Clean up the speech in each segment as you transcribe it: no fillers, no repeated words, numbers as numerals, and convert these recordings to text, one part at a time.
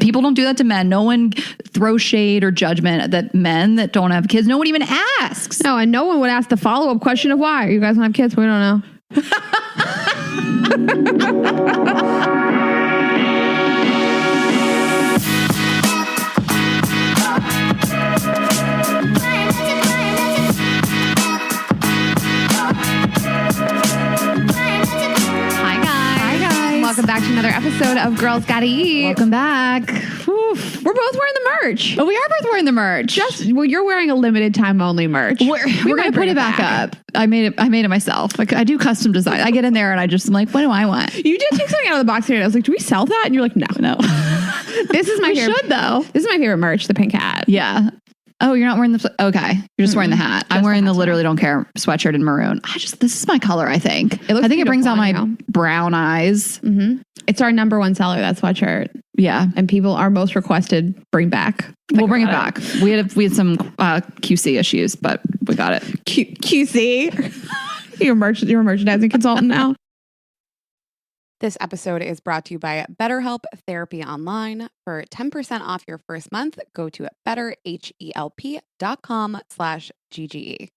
People don't do that to men. No one throws shade or judgment at men that don't have kids. No one even asks. No, and no one would ask the follow-up question of why. You guys don't have kids? We don't know. Welcome back to another episode of Girls Gotta Eat. Welcome back. Oof. We're both wearing the merch. Oh, we are both wearing the merch. Well, you're wearing a limited time only merch. We're gonna put it back up. I made it myself. Like, I do custom design. I get in there and I just am like, what do I want? You did take something out of the box here. I was like, do we sell that? And you're like, no. This is my favorite. Should though. This is my favorite merch. The pink hat. Yeah. Oh, you're not wearing the... Okay. You're just wearing the hat. I'm wearing the literally don't care sweatshirt in maroon. This is my color, I think. I think it brings out my brown eyes. Mm-hmm. It's our number one seller, that sweatshirt. Yeah. And people are most requested bring back. We'll bring it back. We had some QC issues, but we got it. QC? You're a merchandising consultant now. This episode is brought to you by BetterHelp Therapy Online. For 10% off your first month, go to betterhelp.com/GGE.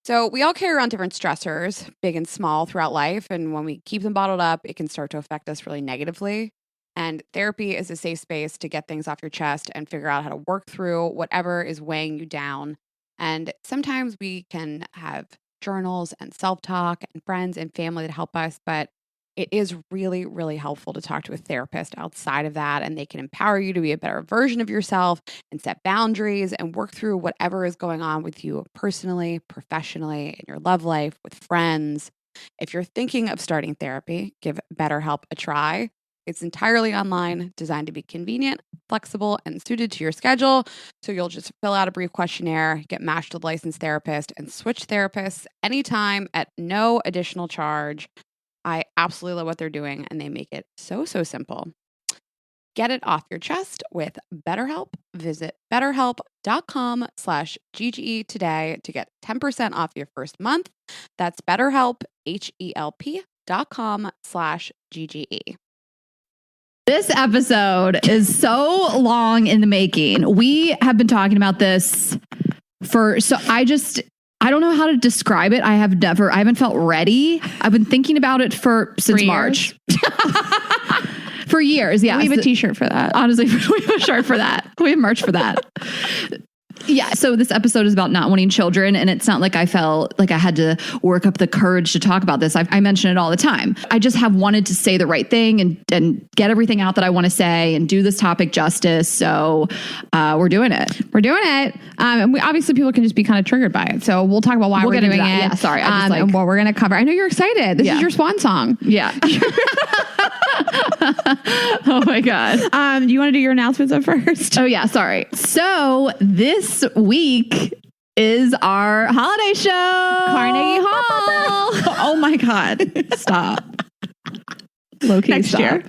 So we all carry around different stressors, big and small, throughout life. And when we keep them bottled up, it can start to affect us really negatively. And therapy is a safe space to get things off your chest and figure out how to work through whatever is weighing you down. And sometimes we can have journals and self-talk and friends and family to help us, but it is really, really helpful to talk to a therapist outside of that, and they can empower you to be a better version of yourself and set boundaries and work through whatever is going on with you personally, professionally, in your love life, with friends. If you're thinking of starting therapy, give BetterHelp a try. It's entirely online, designed to be convenient, flexible, and suited to your schedule. So you'll just fill out a brief questionnaire, get matched with a licensed therapist, and switch therapists anytime at no additional charge. I absolutely love what they're doing, and they make it so simple. Get it off your chest with BetterHelp. Visit betterhelp.com/GGE today to get 10% off your first month. That's BetterHelp, HELP.com/GGE. This episode is so long in the making. We have been talking about this I don't know how to describe it. I haven't felt ready. I've been thinking about it since March. For years, yeah. We have a t-shirt for that. Honestly, we have a shirt for that. We have merch for that. Yeah, so this episode is about not wanting children, and it's not like I felt like I had to work up the courage to talk about this. I mention it all the time. I just have wanted to say the right thing and get everything out that I want to say and do this topic justice. So we're doing it. And obviously people can just be kind of triggered by it. So we'll talk about why we're doing it. Yeah, sorry. And what we're going to cover. I know you're excited. This is your swan song. Yeah. Oh my God. Do you want to do your announcements up first? Oh yeah, sorry. So this week is our holiday show. Carnegie Hall. Oh my God. Stop. Low-key next stop. year.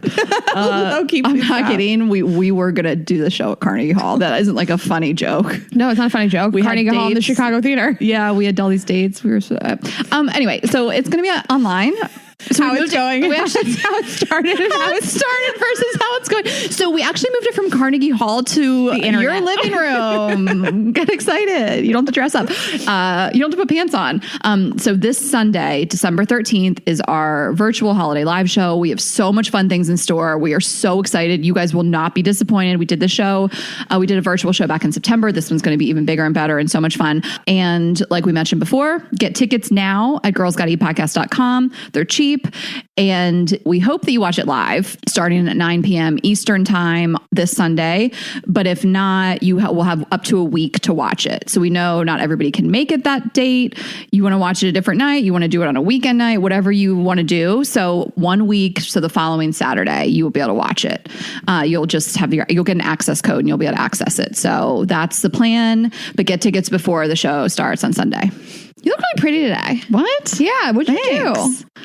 Low-key, I'm not kidding. We were going to do the show at Carnegie Hall. That isn't like a funny joke. No, it's not a funny joke. Carnegie Hall in the Chicago Theater. Yeah, we had all these dates. We were anyway, so it's going to be online. So how it's going. That's how it started. How it started versus how it's going. So we actually moved it from Carnegie Hall to your living room. Get excited. You don't have to dress up. You don't have to put pants on. So this Sunday, December 13th, is our virtual holiday live show. We have so much fun things in store. We are so excited. You guys will not be disappointed. We did the show. We did a virtual show back in September. This one's going to be even bigger and better and so much fun. And like we mentioned before, get tickets now at girlsgottaeatpodcast.com. They're cheap. And we hope that you watch it live starting at 9 p.m. Eastern time this Sunday. But if not, you will have up to a week to watch it. So we know not everybody can make it that date. You want to watch it a different night. You want to do it on a weekend night, whatever you want to do. So 1 week, so the following Saturday, you will be able to watch it. You'll just you'll get an access code and you'll be able to access it. So that's the plan. But get tickets before the show starts on Sunday. You look really pretty today. What? Yeah. What'd you do?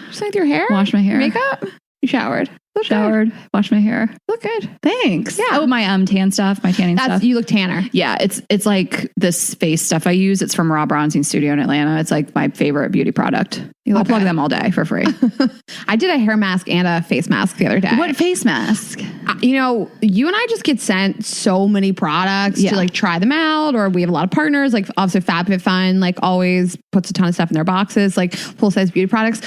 Just like your hair? Wash my hair. Makeup? You showered. Look showered, good. washed my hair. Look good. Thanks. Yeah. Oh, my tan stuff, my tanning stuff. You look tanner. Yeah, it's like this face stuff I use. It's from Rob Bronstein's studio in Atlanta. It's like my favorite beauty product. I'll plug them all day for free. I did a hair mask and a face mask the other day. What face mask? You and I just get sent so many products to like try them out, or we have a lot of partners. Like obviously FabFitFun like always puts a ton of stuff in their boxes, like full size beauty products.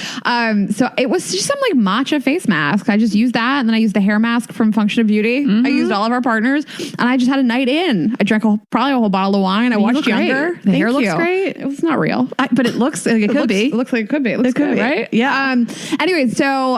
So it was just some like matcha face mask. I just used that, and then I used the hair mask from Function of Beauty. I used all of our partners, and I just had a night in. I drank probably a whole bottle of wine. I watched Younger. The hair looks great. It was not real, but it looks like it could be. It looks like it could be. It looks good, right? Yeah. Anyway, so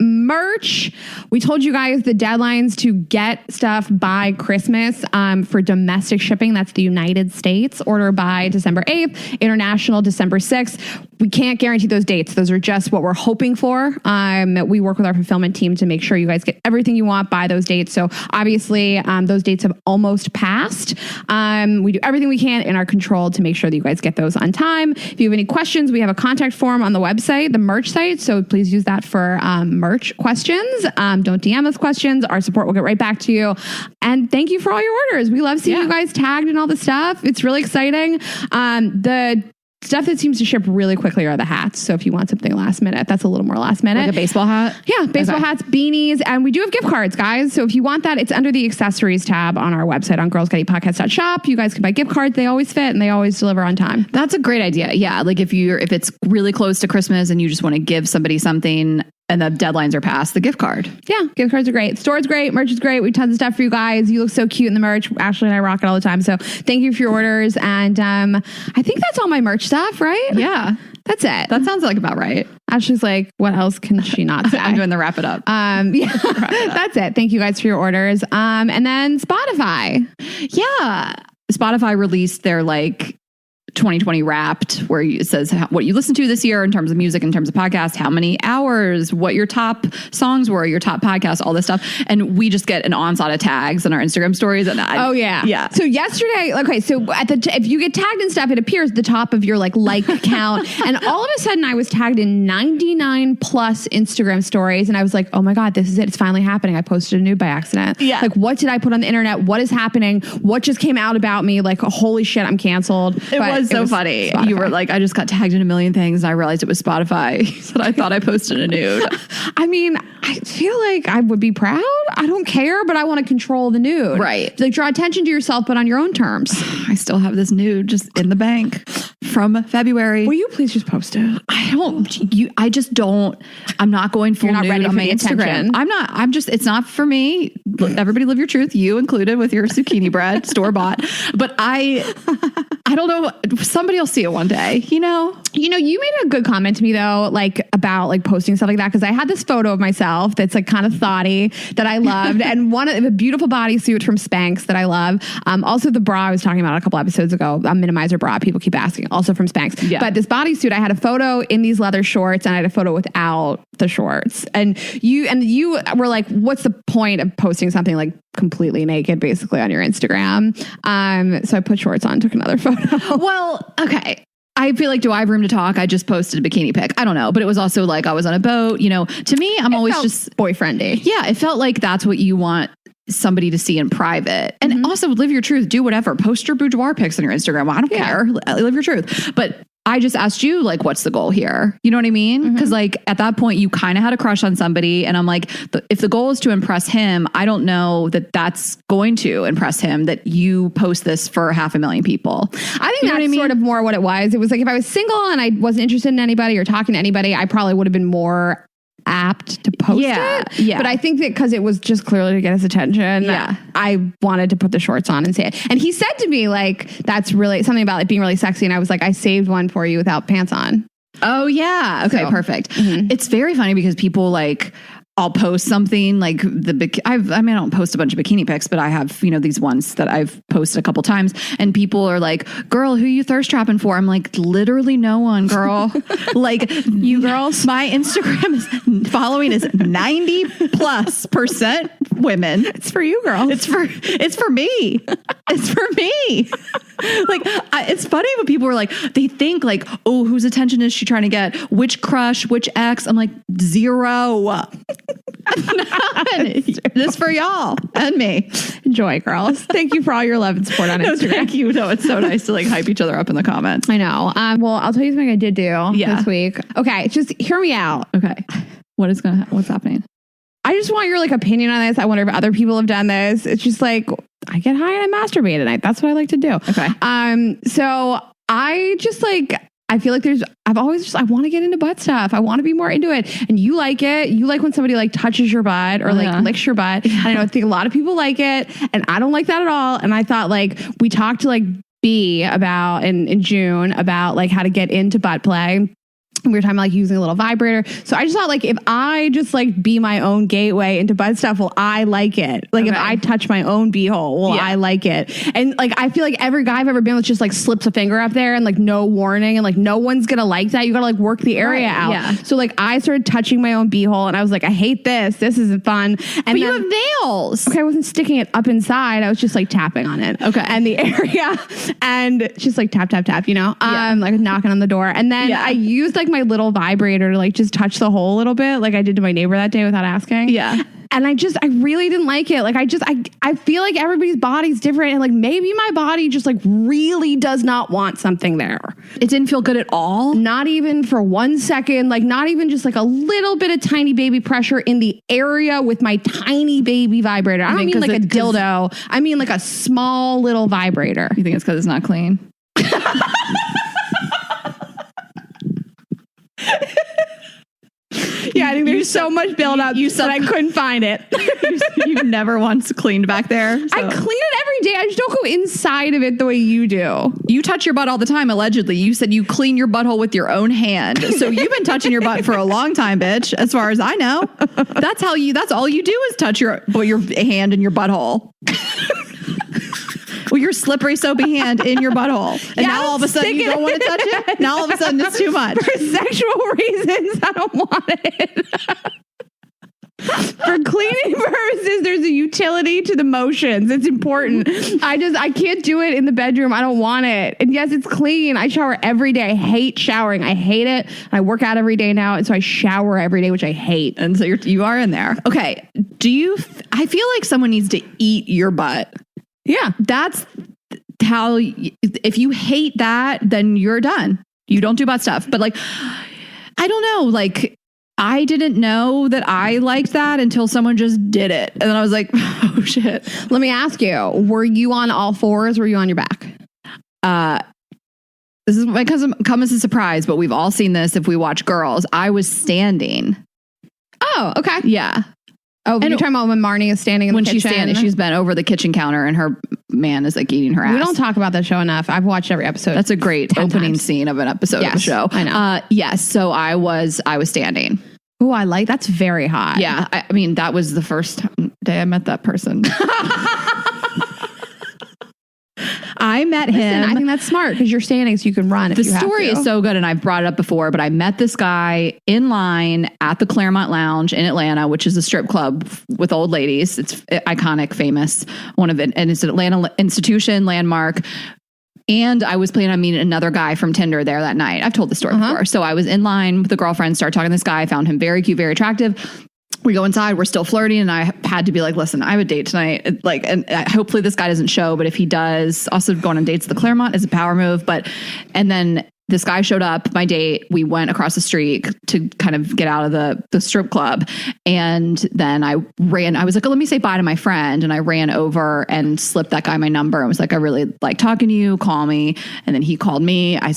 merch. We told you guys the deadlines to get stuff by Christmas for domestic shipping. That's the United States. Order by December 8th, international December 6th. We can't guarantee those dates. Those are just what we're hoping for. We work with our fulfillment team to make sure you guys get everything you want by those dates. So obviously those dates have almost passed. We do everything we can in our control to make sure that you guys get those on time. If you have any questions, we have a contact form on the website, the merch site. So please use that for merch questions. Don't DM us questions. Our support will get right back to you. And thank you for all your orders. We love seeing you guys tagged and all the stuff. It's really exciting. The stuff that seems to ship really quickly are the hats. So if you want something last minute, that's a little more last minute. Like a baseball hat? Yeah, baseball hats, beanies. And we do have gift cards, guys. So if you want that, it's under the accessories tab on our website on girlsgoteatpodcast.shop. You guys can buy gift cards. They always fit and they always deliver on time. That's a great idea. Yeah. Like if it's really close to Christmas and you just want to give somebody something and the deadlines are passed, the gift card. Yeah, gift cards are great. Store's great. Merch is great. We have tons of stuff for you guys. You look so cute in the merch. Ashley and I rock it all the time. So thank you for your orders. And I think that's all my merch stuff, right? Yeah. That's it. That sounds like about right. Ashley's like, what else can she not say? I'm doing the wrap it up. Yeah, that's it. Thank you guys for your orders. And then Spotify. Yeah. Spotify released their 2020 Wrapped, where it says what you listened to this year in terms of music, in terms of podcasts, how many hours, what your top songs were, your top podcasts, all this stuff. And we just get an onslaught of tags on our Instagram stories. And yeah. So yesterday, so if you get tagged in stuff, it appears at the top of your like count. And all of a sudden I was tagged in 99 plus Instagram stories. And I was like, oh my God, this is it. It's finally happening. I posted a nude by accident. Yeah. Like, what did I put on the internet? What is happening? What just came out about me? Like, holy shit, I'm canceled. It was so funny. Spotify. You were like, I just got tagged in a million things and I realized it was Spotify. So I thought I posted a nude. I mean, I feel like I would be proud. I don't care, but I want to control the nude. Right. Like draw attention to yourself, but on your own terms. I still have this nude just in the bank from February. Will you please just post it? I'm not going full nude ready on for my Instagram. It's not for me. Everybody live your truth. You included with your zucchini bread, store bought. But I don't know. Somebody will see it one day, you made a good comment to me though, about posting stuff like that. Cause I had this photo of myself that's kind of thoughty that I loved. And a beautiful bodysuit from Spanx that I love. Also the bra I was talking about a couple episodes ago, a minimizer bra. People keep asking, also from Spanx. Yeah. But this bodysuit, I had a photo in these leather shorts and I had a photo without the shorts. And you were like, what's the point of posting something completely naked basically on your Instagram? So I put shorts on, took another photo. Well, okay. I feel like, do I have room to talk? I just posted a bikini pic. I don't know. But it was also I was on a boat, to me, I'm always just boyfriendy. Yeah. It felt like that's what you want somebody to see in private. And also live your truth, do whatever. Post your boudoir pics on your Instagram. Well, I don't care. Live your truth. But I just asked you, what's the goal here? You know what I mean? Because at that point you kind of had a crush on somebody. And I'm like, if the goal is to impress him, I don't know that that's going to impress him that you post this for 500,000 people. I think that's sort of more what it was. It was if I was single and I wasn't interested in anybody or talking to anybody, I probably would have been more apt to post it. Yeah. But I think that because it was just clearly to get his attention, I wanted to put the shorts on and say it. And he said to me, that's really something about being really sexy. And I was like, I saved one for you without pants on. Oh, yeah. Okay, perfect. It's very funny because people I'll post something I don't post a bunch of bikini pics, but I have, these ones that I've posted a couple times and people are like, girl, who you thirst trapping for? I'm like, literally no one, girl. You girls, my Instagram following is 90+% women. It's for you, girl. It's for me. It's for me. Like, it's funny when people are like, they think like, oh, whose attention is she trying to get? Which crush, which ex? I'm like, 0. None. This for y'all and me. Enjoy, girls. Thank you for all your love and support on Instagram. Thank you. No, it's so nice to like hype each other up in the comments. I know. Well, I'll tell you something I did do this week. Okay, just hear me out. Okay. What's happening? I just want your like opinion on this. I wonder if other people have done this. It's just like, I get high and I masturbate at night. That's what I like to do. Okay. So I just like, I feel like I want to get into butt stuff. I want to be more into it. And you like it. You like when somebody like touches your butt or like licks your butt. I know, I think a lot of people like it and I don't like that at all. And I thought like, we talked to like B about in June about like how to get into butt play. We were talking about like using a little vibrator. So I just thought like if I just like be my own gateway into butt stuff, will I like it? Like if I touch my own beehole, will I like it? And like I feel like every guy I've ever been with just like slips a finger up there and like no warning and like no one's gonna like that. You gotta like work the area out. Yeah. So like I started touching my own beehole and I was like, I hate this. This isn't fun. And but you have nails. Okay, I wasn't sticking it up inside. I was just like tapping on it. Okay. And the area and just like tap, tap, tap, you know? Like knocking on the door. And then I used like my little vibrator to like just touch the hole a little bit like I did to my neighbor that day without asking. Yeah. And I really didn't like it. Like I feel like everybody's body's different and like maybe my body just like really does not want something there. It didn't feel good at all? Not even for 1 second. Like not even just like a little bit of tiny baby pressure in the area with my tiny baby vibrator. I don't mean like a dildo. I mean like a small little vibrator. You think it's because it's not clean? Yeah, I think there's so much buildup. You said I couldn't find it. You've never once cleaned back there. So. I clean it every day. I just don't go inside of it the way you do. You touch your butt all the time, allegedly. You said you clean your butthole with your own hand. So you've been touching your butt for a long time, bitch, as far as I know. That's all you do is touch your hand in your butthole. Well, your slippery, soapy hand in your butthole. And now all of a sudden you don't want to touch it? Now all of a sudden it's too much. For sexual reasons, I don't want it. For cleaning purposes, there's a utility to the motions. It's important. I can't do it in the bedroom. I don't want it. And yes, it's clean. I shower every day. I hate showering. I hate it. I work out every day now. And so I shower every day, which I hate. And so you are in there. Okay. I feel like someone needs to eat your butt. Yeah, that's how, if you hate that, then you're done. You don't do butt stuff. But like, I don't know, like, I didn't know that I liked that until someone just did it. And then I was like, oh shit. Let me ask you, were you on all fours? Were you on your back? This is my cousin come as a surprise, but we've all seen this if we watch Girls. I was standing. Oh, okay. Yeah. Oh, and you're talking about when Marnie is standing in the kitchen? When she's standing, she's been over the kitchen counter and her man is like eating her ass. We don't talk about that show enough. I've watched every episode. That's a great opening scene of an episode of the show. I know. Yes. So I was standing. Oh, I like, that's very hot. Yeah. I mean, that was the first day I met that person. I met him. I think that's smart because you're standing so you can run. The story is so good, and I've brought it up before, but I met this guy in line at the Claremont Lounge in Atlanta, which is a strip club with old ladies. It's iconic, famous, one of it, and it's an Atlanta institution, landmark. And I was planning on meeting another guy from Tinder there that night. I've told the story before. So I was in line with a girlfriend, started talking to this guy, found him very cute, very attractive. We go inside, we're still flirting, and I had to be like, listen, I have a date tonight. Like, and hopefully this guy doesn't show, but if he does, also going on dates at the Claremont is a power move. And then this guy showed up, my date, we went across the street to kind of get out of the strip club. And then I was like, oh, let me say bye to my friend. And I ran over and slipped that guy my number. I was like, I really like talking to you, call me. And then he called me. I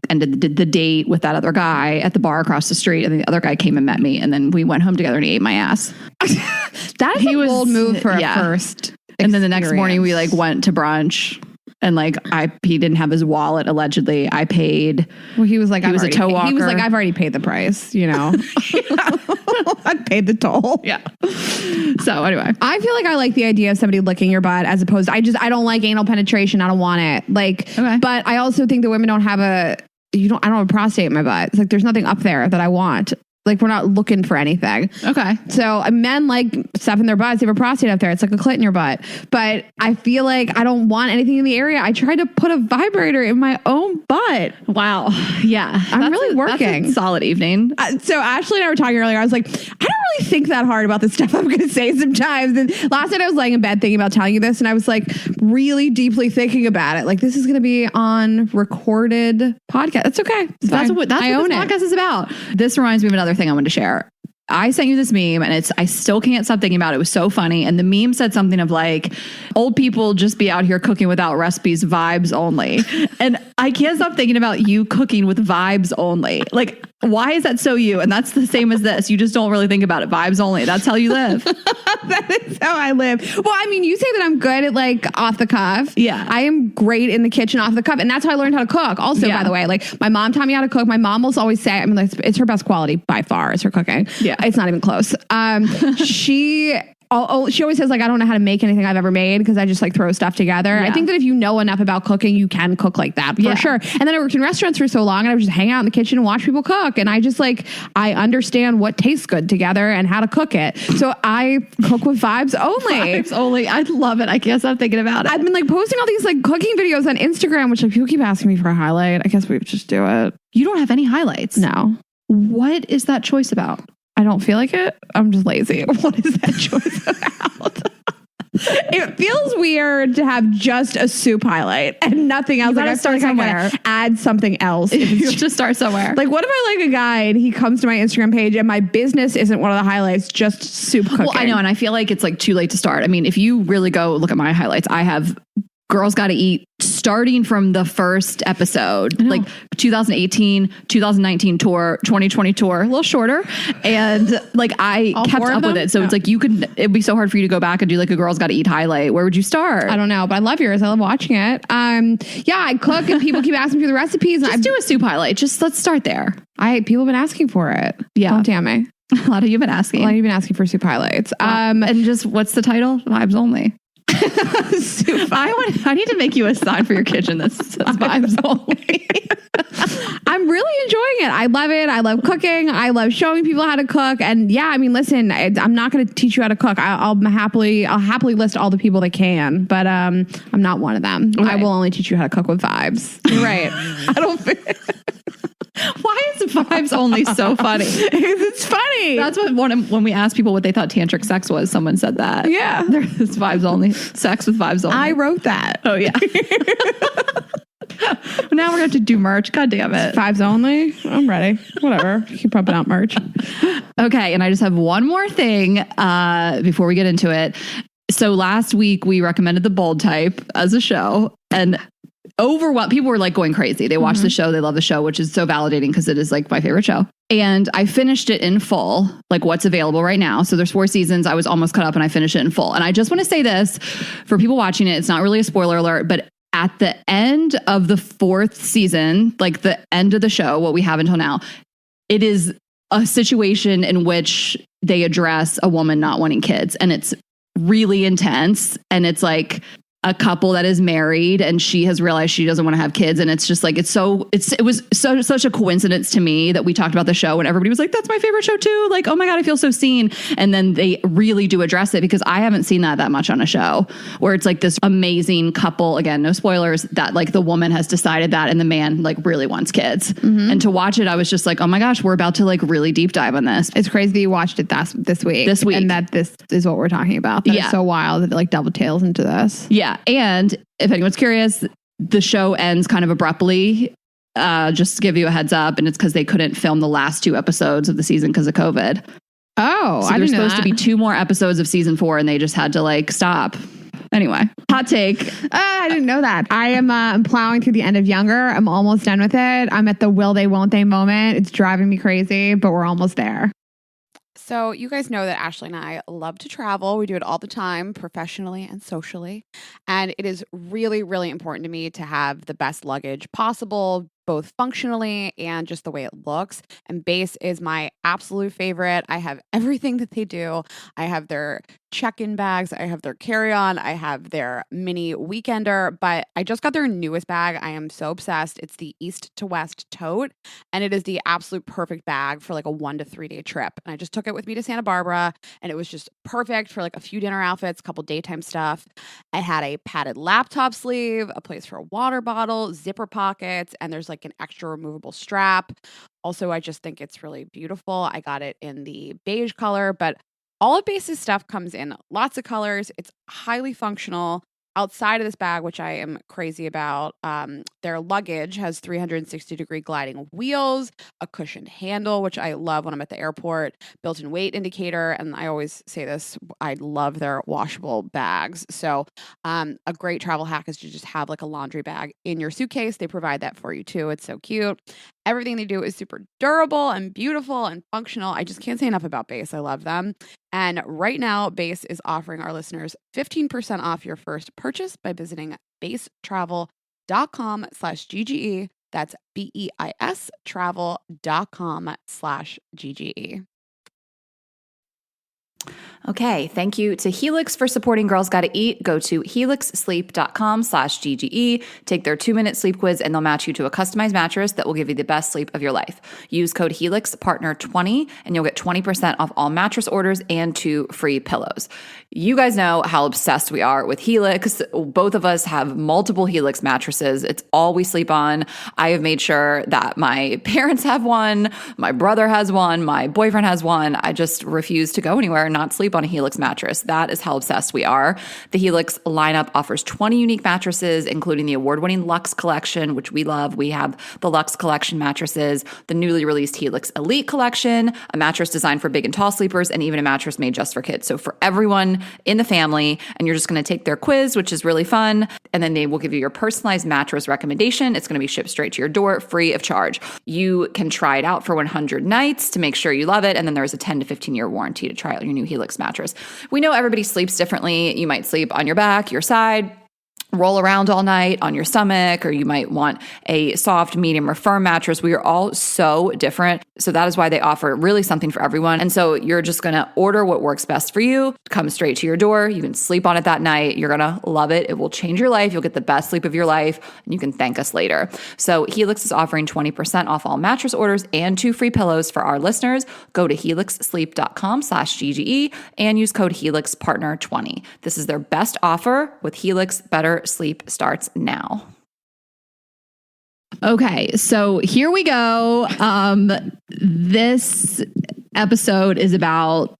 ended the date with that other guy at the bar across the street. And then the other guy came and met me. And then we went home together and he ate my ass. That is a bold move for a first. And then the next morning we went to brunch. And he didn't have his wallet, allegedly. I paid. Well, he was like, he was a tow walker. He was like, I've already paid the price, you know. I paid the toll. Yeah. So anyway. I feel like I like the idea of somebody licking your butt as opposed to, I don't like anal penetration. I don't want it. But I also think that women don't have I don't have a prostate in my butt. It's like, there's nothing up there that I want. Like, we're not looking for anything. Okay. So men like stuff in their butts. They have a prostate up there. It's like a clit in your butt. But I feel like I don't want anything in the area. I tried to put a vibrator in my own butt. Wow. Yeah. I'm really working. That's a solid evening. So Ashley and I were talking earlier. I was like, I don't really think that hard about the stuff I'm going to say sometimes. And last night I was laying in bed thinking about telling you this, and I was like really deeply thinking about it. Like, this is going to be on recorded podcast. It's okay. That's what this podcast is about. This reminds me of another thing I wanted to share. I sent you this meme and I still can't stop thinking about it. It was so funny. And the meme said something of like, old people just be out here cooking without recipes, vibes only. And I can't stop thinking about you cooking with vibes only. Like, why is that so you? And that's the same as this. You just don't really think about it. Vibes only. That's how you live. That is how I live. Well, I mean, you say that I'm good at like off the cuff. Yeah. I am great in the kitchen off the cuff. And that's how I learned how to cook. Also, by the way, like my mom taught me how to cook. My mom will always say, I mean, like, it's her best quality by far is her cooking. Yeah. It's not even close. She always says like, I don't know how to make anything I've ever made because I just like throw stuff together. Yeah. I think that if you know enough about cooking, you can cook like that for sure. And then I worked in restaurants for so long and I would just hang out in the kitchen and watch people cook. And I just like, I understand what tastes good together and how to cook it. So I cook with vibes only. Vibes only. I love it. I can't stop thinking about it. I've been like posting all these like cooking videos on Instagram, which like people keep asking me for a highlight. I guess we just do it. You don't have any highlights. No. What is that choice about? I don't feel like it. I'm just lazy. What is that choice about? It feels weird to have just a soup highlight and nothing else. You gotta start somewhere. Add something else. You have to start somewhere. Like, what if I like a guy and he comes to my Instagram page and my business isn't one of the highlights, just soup cooking? Well, I know, and I feel like it's like too late to start. I mean, if you really go look at my highlights, I have Girls Gotta Eat starting from the first episode, like 2018, 2019 tour, 2020 tour, a little shorter. And like I kept up with it. So it's like it'd be so hard for you to go back and do like a Girls Gotta Eat highlight. Where would you start? I don't know, but I love yours. I love watching it. Yeah, I cook and people keep asking for the recipes. Just do a soup highlight. Just let's start there. People have been asking for it. Yeah. Don't damn me. A lot of you have been asking. A lot of you have been asking for soup highlights. And just what's the title? Vibes only. I need to make you a sign for your kitchen that says vibes only. I'm really enjoying it. I love it. I love cooking. I love showing people how to cook. And yeah, I mean, listen, I'm not going to teach you how to cook. I'll happily list all the people that can, but I'm not one of them. Okay. I will only teach you how to cook with vibes. You're right. I don't think. Why is vibes only so funny? It's funny. That's what when we asked people what they thought tantric sex was, someone said that. Yeah. There's vibes only. Sex with vibes only. I wrote that. Oh, yeah. Now we're going to have to do merch. God damn it. Vibes only? I'm ready. Whatever. Keep pumping out merch. Okay. And I just have one more thing before we get into it. So last week we recommended The Bold Type as a show, and people were like going crazy. They watched the show. They love the show, which is so validating because it is like my favorite show. And I finished it in full, like what's available right now. So there's 4 seasons. I was almost caught up and I finished it in full. And I just want to say this for people watching it. It's not really a spoiler alert, but at the end of the 4th season, like the end of the show, what we have until now, it is a situation in which they address a woman not wanting kids. And it's really intense. And it's like a couple that is married and she has realized she doesn't want to have kids. And it's just like, it was such a coincidence to me that we talked about the show and everybody was like, that's my favorite show too. Like, oh my God, I feel so seen. And then they really do address it because I haven't seen that much on a show where it's like this amazing couple, again, no spoilers, that like the woman has decided that and the man like really wants kids. And to watch it, I was just like, oh my gosh, we're about to like really deep dive on this. It's crazy that you watched it this week. And that this is what we're talking about. That is so wild that it like double tails into this. Yeah. And if anyone's curious, the show ends kind of abruptly, just to give you a heads up. And it's because they couldn't film the last 2 episodes of the season because of COVID. Oh, so there's supposed to be 2 more episodes of season 4 and they just had to like stop. Anyway, hot take. I didn't know that. I am I'm plowing through the end of Younger. I'm almost done with it. I'm at the will they, won't they moment. It's driving me crazy, but we're almost there. So you guys know that Ashley and I love to travel. We do it all the time, professionally and socially. And it is really, really important to me to have the best luggage possible, both functionally and just the way it looks. And Base is my absolute favorite. I have everything that they do. I have their check-in bags. I have their carry-on. I have their mini weekender, but I just got their newest bag. I am so obsessed. It's the East to West tote, and it is the absolute perfect bag for like a 1 to 3 day trip. And I just took it with me to Santa Barbara, and it was just perfect for like a few dinner outfits, a couple daytime stuff. I had a padded laptop sleeve, a place for a water bottle, zipper pockets, and there's like an extra removable strap. Also, I just think it's really beautiful. I got it in the beige color, but all of Base's stuff comes in lots of colors. It's highly functional. Outside of this bag, which I am crazy about, their luggage has 360-degree gliding wheels, a cushioned handle, which I love when I'm at the airport, built-in weight indicator, and I always say this, I love their washable bags. So a great travel hack is to just have like a laundry bag in your suitcase. They provide that for you too. It's so cute. Everything they do is super durable and beautiful and functional. I just can't say enough about Base. I love them. And right now, Base is offering our listeners 15% off your first purchase by visiting basetravel.com/GGE. That's BEIS travel.com/GGE. Okay, thank you to Helix for supporting Girls Gotta Eat. Go to helixsleep.com/GGE, take their 2-minute sleep quiz, and they'll match you to a customized mattress that will give you the best sleep of your life. Use code HelixPartner20 and you'll get 20% off all mattress orders and 2 free pillows. You guys know how obsessed we are with Helix. Both of us have multiple Helix mattresses. It's all we sleep on. I have made sure that my parents have one, my brother has one, my boyfriend has one. I just refuse to go anywhere and not sleep on a Helix mattress. That is how obsessed we are. The Helix lineup offers 20 unique mattresses, including the award-winning Luxe Collection, which we love. We have the Luxe Collection mattresses, the newly released Helix Elite Collection, a mattress designed for big and tall sleepers, and even a mattress made just for kids. So for everyone in the family, and you're just going to take their quiz, which is really fun, and then they will give you your personalized mattress recommendation. It's going to be shipped straight to your door, free of charge. You can try it out for 100 nights to make sure you love it, and then there's a 10 to 15-year warranty to try out your new Helix mattress. We know everybody sleeps differently. You might sleep on your back, your side, roll around all night on your stomach, or you might want a soft, medium, or firm mattress. We are all so different. So that is why they offer really something for everyone. And so you're just going to order what works best for you, come straight to your door. You can sleep on it that night. You're going to love it. It will change your life. You'll get the best sleep of your life, and you can thank us later. So Helix is offering 20% off all mattress orders and 2 free pillows for our listeners. Go to helixsleep.com/GGE and use code HelixPartner20. This is their best offer with Helix. Better sleep starts now. Okay, so here we go. This episode is about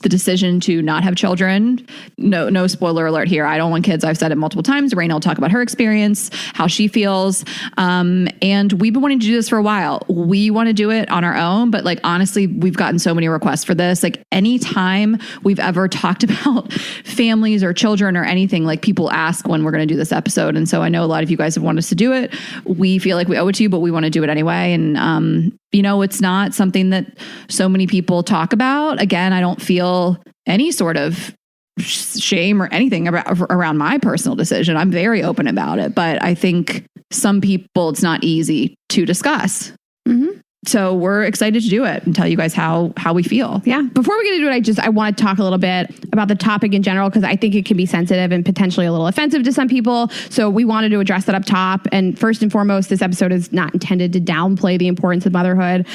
the decision to not have children. No spoiler alert here. I don't want kids. I've said it multiple times. Rayna will talk about her experience, how she feels. And we've been wanting to do this for a while. We want to do it on our own, but like, honestly, we've gotten so many requests for this. Like, anytime we've ever talked about families or children or anything, like, people ask when we're going to do this episode. And so I know a lot of you guys have wanted us to do it. We feel like we owe it to you, but we want to do it anyway. And, it's not something that so many people talk about. Again, I don't feel any sort of shame or anything around my personal decision. I'm very open about it, but I think some people, it's not easy to discuss. Mm-hmm. So we're excited to do it and tell you guys how we feel. Yeah. Before we get into it, I want to talk a little bit about the topic in general, because I think it can be sensitive and potentially a little offensive to some people. So we wanted to address that up top. And first and foremost, this episode is not intended to downplay the importance of motherhood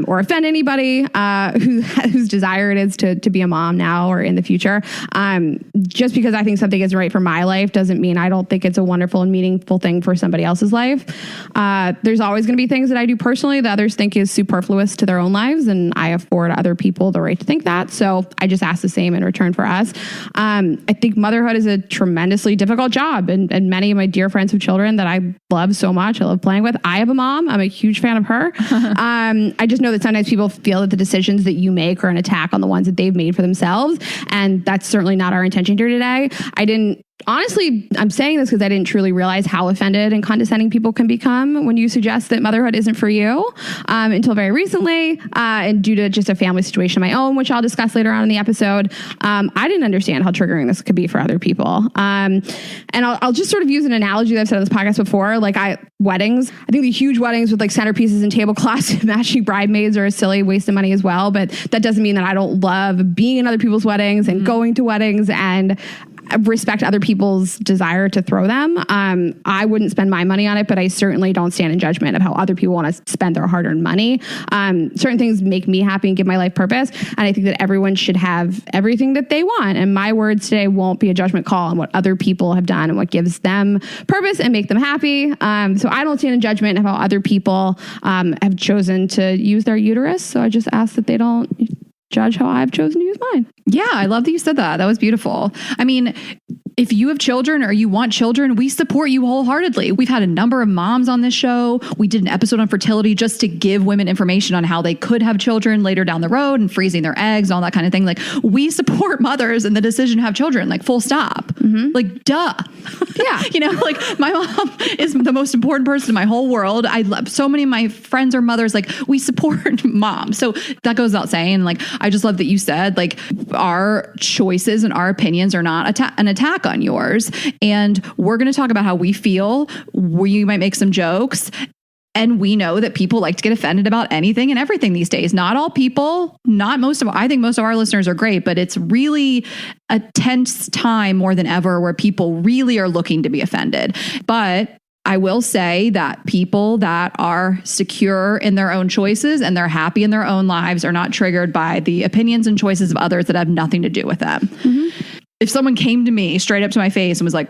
or offend anybody whose desire it is to be a mom now or in the future. Just because I think something isn't right for my life doesn't mean I don't think it's a wonderful and meaningful thing for somebody else's life. There's always going to be things that I do personally that others think is superfluous to their own lives, and I afford other people the right to think that. So I just ask the same in return for us. I think motherhood is a tremendously difficult job, and many of my dear friends with children that I love so much, I love playing with. I have a mom. I'm a huge fan of her. I just know that sometimes people feel that the decisions that you make are an attack on the ones that they've made for themselves, and that's certainly not our intention here today. I didn't honestly, I'm saying this because I didn't truly realize how offended and condescending people can become when you suggest that motherhood isn't for you until very recently. And due to just a family situation of my own, which I'll discuss later on in the episode, I didn't understand how triggering this could be for other people. And I'll just sort of use an analogy that I've said on this podcast before. Like weddings, I think the huge weddings with like centerpieces and tablecloths and matching bridemaids are a silly waste of money as well. But that doesn't mean that I don't love being in other people's weddings and going to weddings and respect other people's desire to throw them. I wouldn't spend my money on it, but I certainly don't stand in judgment of how other people want to spend their hard-earned money. Certain things make me happy and give my life purpose. And I think that everyone should have everything that they want. And my words today won't be a judgment call on what other people have done and what gives them purpose and make them happy. So I don't stand in judgment of how other people have chosen to use their uterus. So I just ask that they don't judge how I've chosen to use mine. Yeah, I love that you said that. That was beautiful. I mean, if you have children or you want children, we support you wholeheartedly. We've had a number of moms on this show. We did an episode on fertility just to give women information on how they could have children later down the road and freezing their eggs and all that kind of thing. Like, we support mothers in the decision to have children, like full stop. Like, duh. Yeah. You know, like my mom is the most important person in my whole world. I love so many of my friends are mothers. Like, we support mom. So that goes without saying. Like, I just love that you said, like, our choices and our opinions are not an attack on yours. And we're going to talk about how we feel. We might make some jokes. And we know that people like to get offended about anything and everything these days. Not all people, I think most of our listeners are great, but it's really a tense time more than ever where people really are looking to be offended. But I will say that people that are secure in their own choices and they're happy in their own lives are not triggered by the opinions and choices of others that have nothing to do with them. If someone came to me straight up to my face and was like,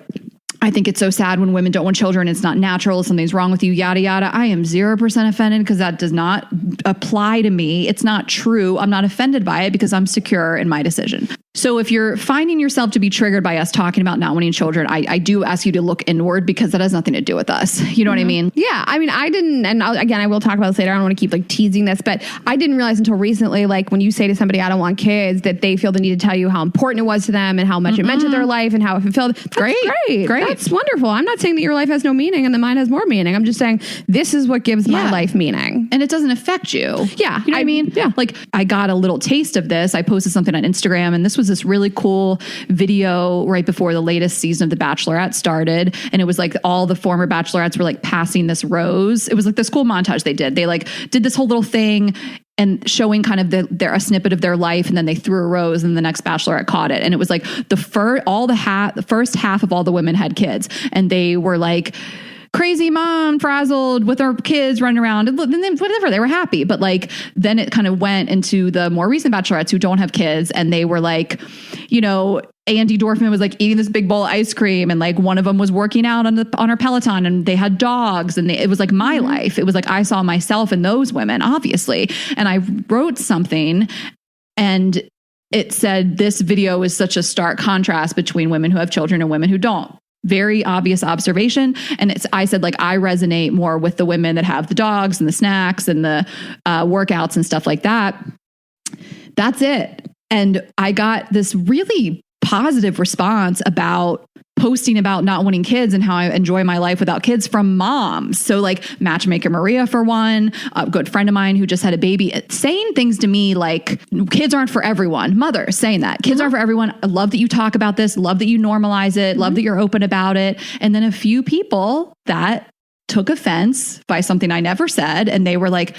I think it's so sad when women don't want children. It's not natural. Something's wrong with you, yada, yada. I am 0% offended because that does not apply to me. It's not true. I'm not offended by it because I'm secure in my decision. So if you're finding yourself to be triggered by us talking about not wanting children, I do ask you to look inward because that has nothing to do with us. You know what I mean? Yeah. I mean, I didn't, and again, I will talk about this later. I don't want to keep like teasing this, but I didn't realize until recently, like when you say to somebody, I don't want kids, that they feel the need to tell you how important it was to them and how much it meant to their life and how it fulfilled. That's great. That's wonderful. I'm not saying that your life has no meaning and that mine has more meaning. I'm just saying this is what gives my life meaning. And it doesn't affect you. Yeah. You know what I mean? Yeah. Like, I got a little taste of this. I posted something on Instagram, and this was this really cool video right before the latest season of The Bachelorette started. And it was like all the former bachelorettes were like passing this rose. It was like this cool montage they did. They like did this whole little thing and showing kind of a snippet of their life, and then they threw a rose and the next bachelorette caught it. And it was like the first half of all the women had kids, and they were like crazy mom frazzled with our kids running around and whatever, they were happy. But like, then it kind of went into the more recent bachelorettes who don't have kids, and they were like, you know, Andy Dorfman was like eating this big bowl of ice cream, and like one of them was working out on her Peloton, and they had dogs, and it was like my life. It was like I saw myself in those women, obviously. And I wrote something, and it said, this video is such a stark contrast between women who have children and women who don't. Very obvious observation. And I said, like, I resonate more with the women that have the dogs and the snacks and the workouts and stuff like that. That's it. And I got this really positive response about posting about not wanting kids and how I enjoy my life without kids from moms. So like Matchmaker Maria, for one, a good friend of mine who just had a baby, saying things to me like, kids aren't for everyone. Mothers saying that kids aren't for everyone. I love that you talk about this. Love that you normalize it. Love that you're open about it. And then a few people that took offense by something I never said. And they were like,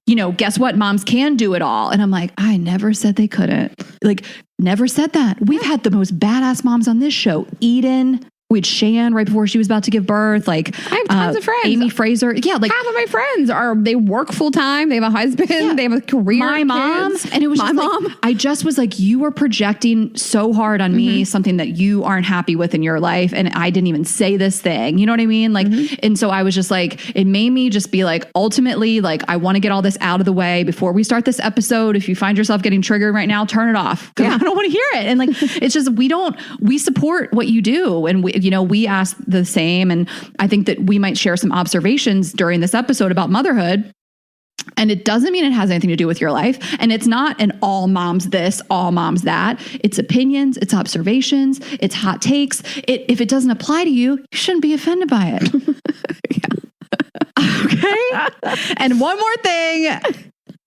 you know, guess what? Moms can do it all. And I'm like, I never said they couldn't. Like, never said that. We've had the most badass moms on this show. Eden, we had Shan right before she was about to give birth. Like, I have tons of friends. Amy Fraser. Yeah. Like, half of my friends they work full time. They have a husband. They have a career. My mom. Kids. And it was my mom. Like, I just was like, you are projecting so hard on me, something that you aren't happy with in your life. And I didn't even say this thing. You know what I mean? Like, and so I was just like, it made me just be like, ultimately, like, I want to get all this out of the way before we start this episode. If you find yourself getting triggered right now, turn it off. Yeah. I don't want to hear it. And like, it's just, we support what you do. And we ask the same. And I think that we might share some observations during this episode about motherhood And it doesn't mean it has anything to do with your life. And it's not an all moms this, all moms that. It's opinions, it's observations, it's hot takes. If it doesn't apply to you, you shouldn't be offended by it. Okay? And one more thing.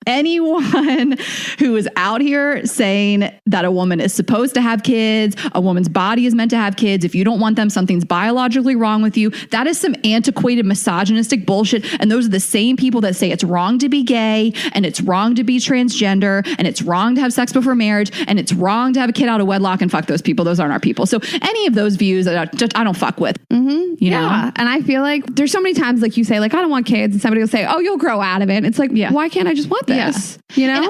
Anyone who is out here saying that a woman is supposed to have kids, a woman's body is meant to have kids, if you don't want them, something's biologically wrong with you, that is some antiquated misogynistic bullshit. And those are the same people that say it's wrong to be gay, and it's wrong to be transgender, and it's wrong to have sex before marriage, and it's wrong to have a kid out of wedlock, and fuck those people. Those aren't our people. So any of those views I don't fuck with. Mm-hmm. You know? And I feel like there's so many times like you say, like, I don't want kids, and somebody will say, oh, you'll grow out of it. And it's like, why can't I just want this? You know? And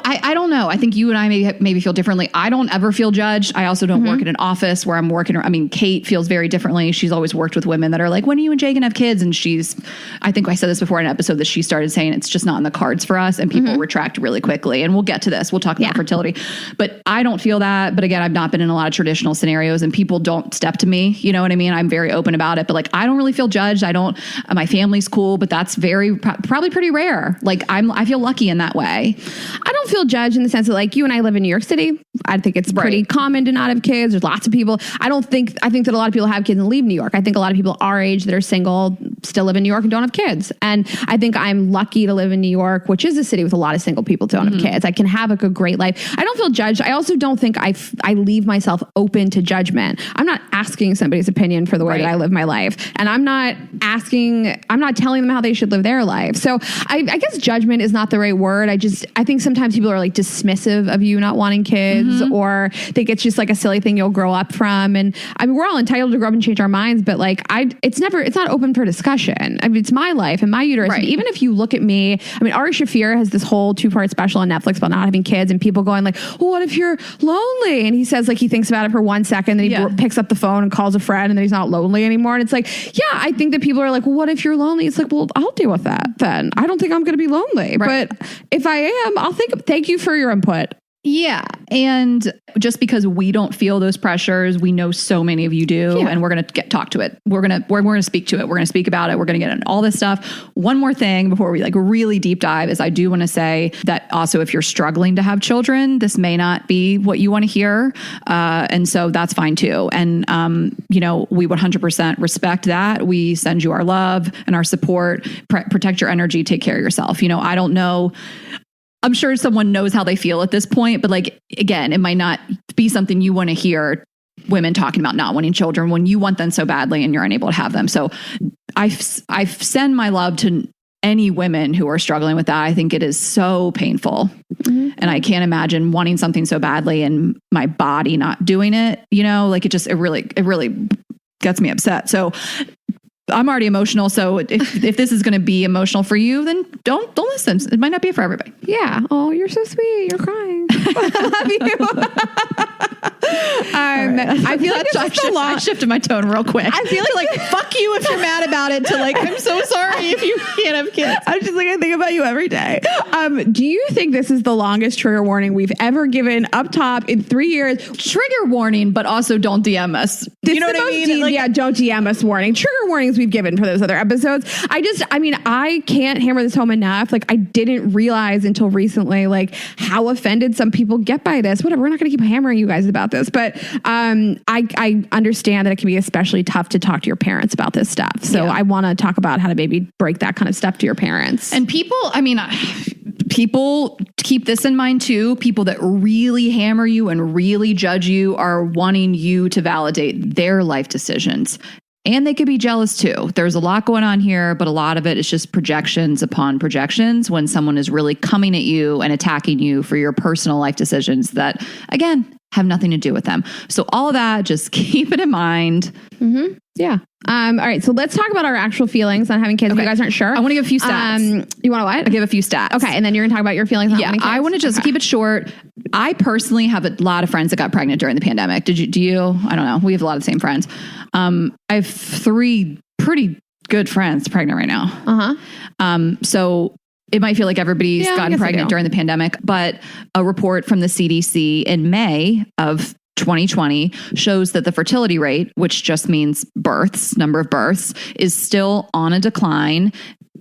I don't know. I think you and I maybe feel differently. I don't ever feel judged. I also don't work in an office where I'm working. I mean, Kate feels very differently. She's always worked with women that are like, when are you and Jay gonna have kids? And I think I said this before in an episode that she started saying it's just not in the cards for us, and people retract really quickly. And we'll get to this. We'll talk about fertility. But I don't feel that. But again, I've not been in a lot of traditional scenarios, and people don't step to me. You know what I mean? I'm very open about it. But like, I don't really feel judged. My family's cool, but that's probably pretty rare. Like I feel lucky in that way. I don't feel judged in the sense that like you and I live in New York City. I think it's pretty common to not have kids. There's lots of people. I think that a lot of people have kids and leave New York. I think a lot of people our age that are single still live in New York and don't have kids. And I think I'm lucky to live in New York, which is a city with a lot of single people who don't have kids. I can have a great life. I don't feel judged. I also don't think I leave myself open to judgment. I'm not asking somebody's opinion for the way that I live my life. And I'm not telling them how they should live their life. So I guess judgment is not the right word. I think sometimes people are like dismissive of you not wanting kids or think it's just like a silly thing you'll grow up from. And I mean, we're all entitled to grow up and change our minds, but like it's not open for discussion. I mean, it's my life and my uterus. And even if you look at me, I mean, Ari Shaffir has this whole 2-part special on Netflix about not having kids and people going like, well, what if you're lonely? And he says like he thinks about it for 1 second, then he picks up the phone and calls a friend, and then he's not lonely anymore. And it's like, I think that people are like, well, what if you're lonely? It's like, well, I'll deal with that then. I don't think I'm going to be lonely. But if I am, I'll thank you for your input. Yeah. And just because we don't feel those pressures, we know so many of you do, and we're going to talk to it. We're going to speak to it. We're going to speak about it. We're going to get into all this stuff. One more thing before we like really deep dive is I do want to say that also, if you're struggling to have children, this may not be what you want to hear. And so that's fine too. And, we 100% respect that. We send you our love and our support, protect your energy, take care of yourself. I don't know. I'm sure someone knows how they feel at this point, but like, again, it might not be something you want to hear women talking about not wanting children when you want them so badly and you're unable to have them. So I send my love to any women who are struggling with that. I think it is so painful. And I can't imagine wanting something so badly and my body not doing it, like it really gets me upset. So I'm already emotional. So if this is going to be emotional for you, then don't listen. It might not be for everybody. Yeah. Oh, you're so sweet. You're crying. I love you. I feel like I shifted my tone real quick. I feel like fuck you if you're mad about it, to like, I'm so sorry if you can't have kids. I'm just like, I think about you every day. Do you think this is the longest trigger warning we've ever given up top in 3 years? Trigger warning, but also don't DM us. You know what I mean? Don't DM us warning. Trigger warnings we've given for those other episodes. I can't hammer this home enough. Like, I didn't realize until recently, like, how offended some people get by this. Whatever. We're not going to keep hammering you guys about this, but I understand that it can be especially tough to talk to your parents about this stuff. So I want to talk about how to maybe break that kind of stuff to your parents. And people keep this in mind too. People that really hammer you and really judge you are wanting you to validate their life decisions. And they could be jealous too. There's a lot going on here, but a lot of it is just projections upon projections when someone is really coming at you and attacking you for your personal life decisions that, again, have nothing to do with them. So all of that, just keep it in mind. Mm-hmm. Yeah. All right. So let's talk about our actual feelings on having kids. Okay. If you guys aren't sure, I want to give a few stats. You want to what? I'll give a few stats. Okay. And then you're going to talk about your feelings on having kids? I want to just keep it short. I personally have a lot of friends that got pregnant during the pandemic. Do you? I don't know. We have a lot of the same friends. I have 3 pretty good friends pregnant right now. So it might feel like everybody's gotten pregnant during the pandemic, but a report from the CDC in May of 2020 shows that the fertility rate, which just means births, number of births, is still on a decline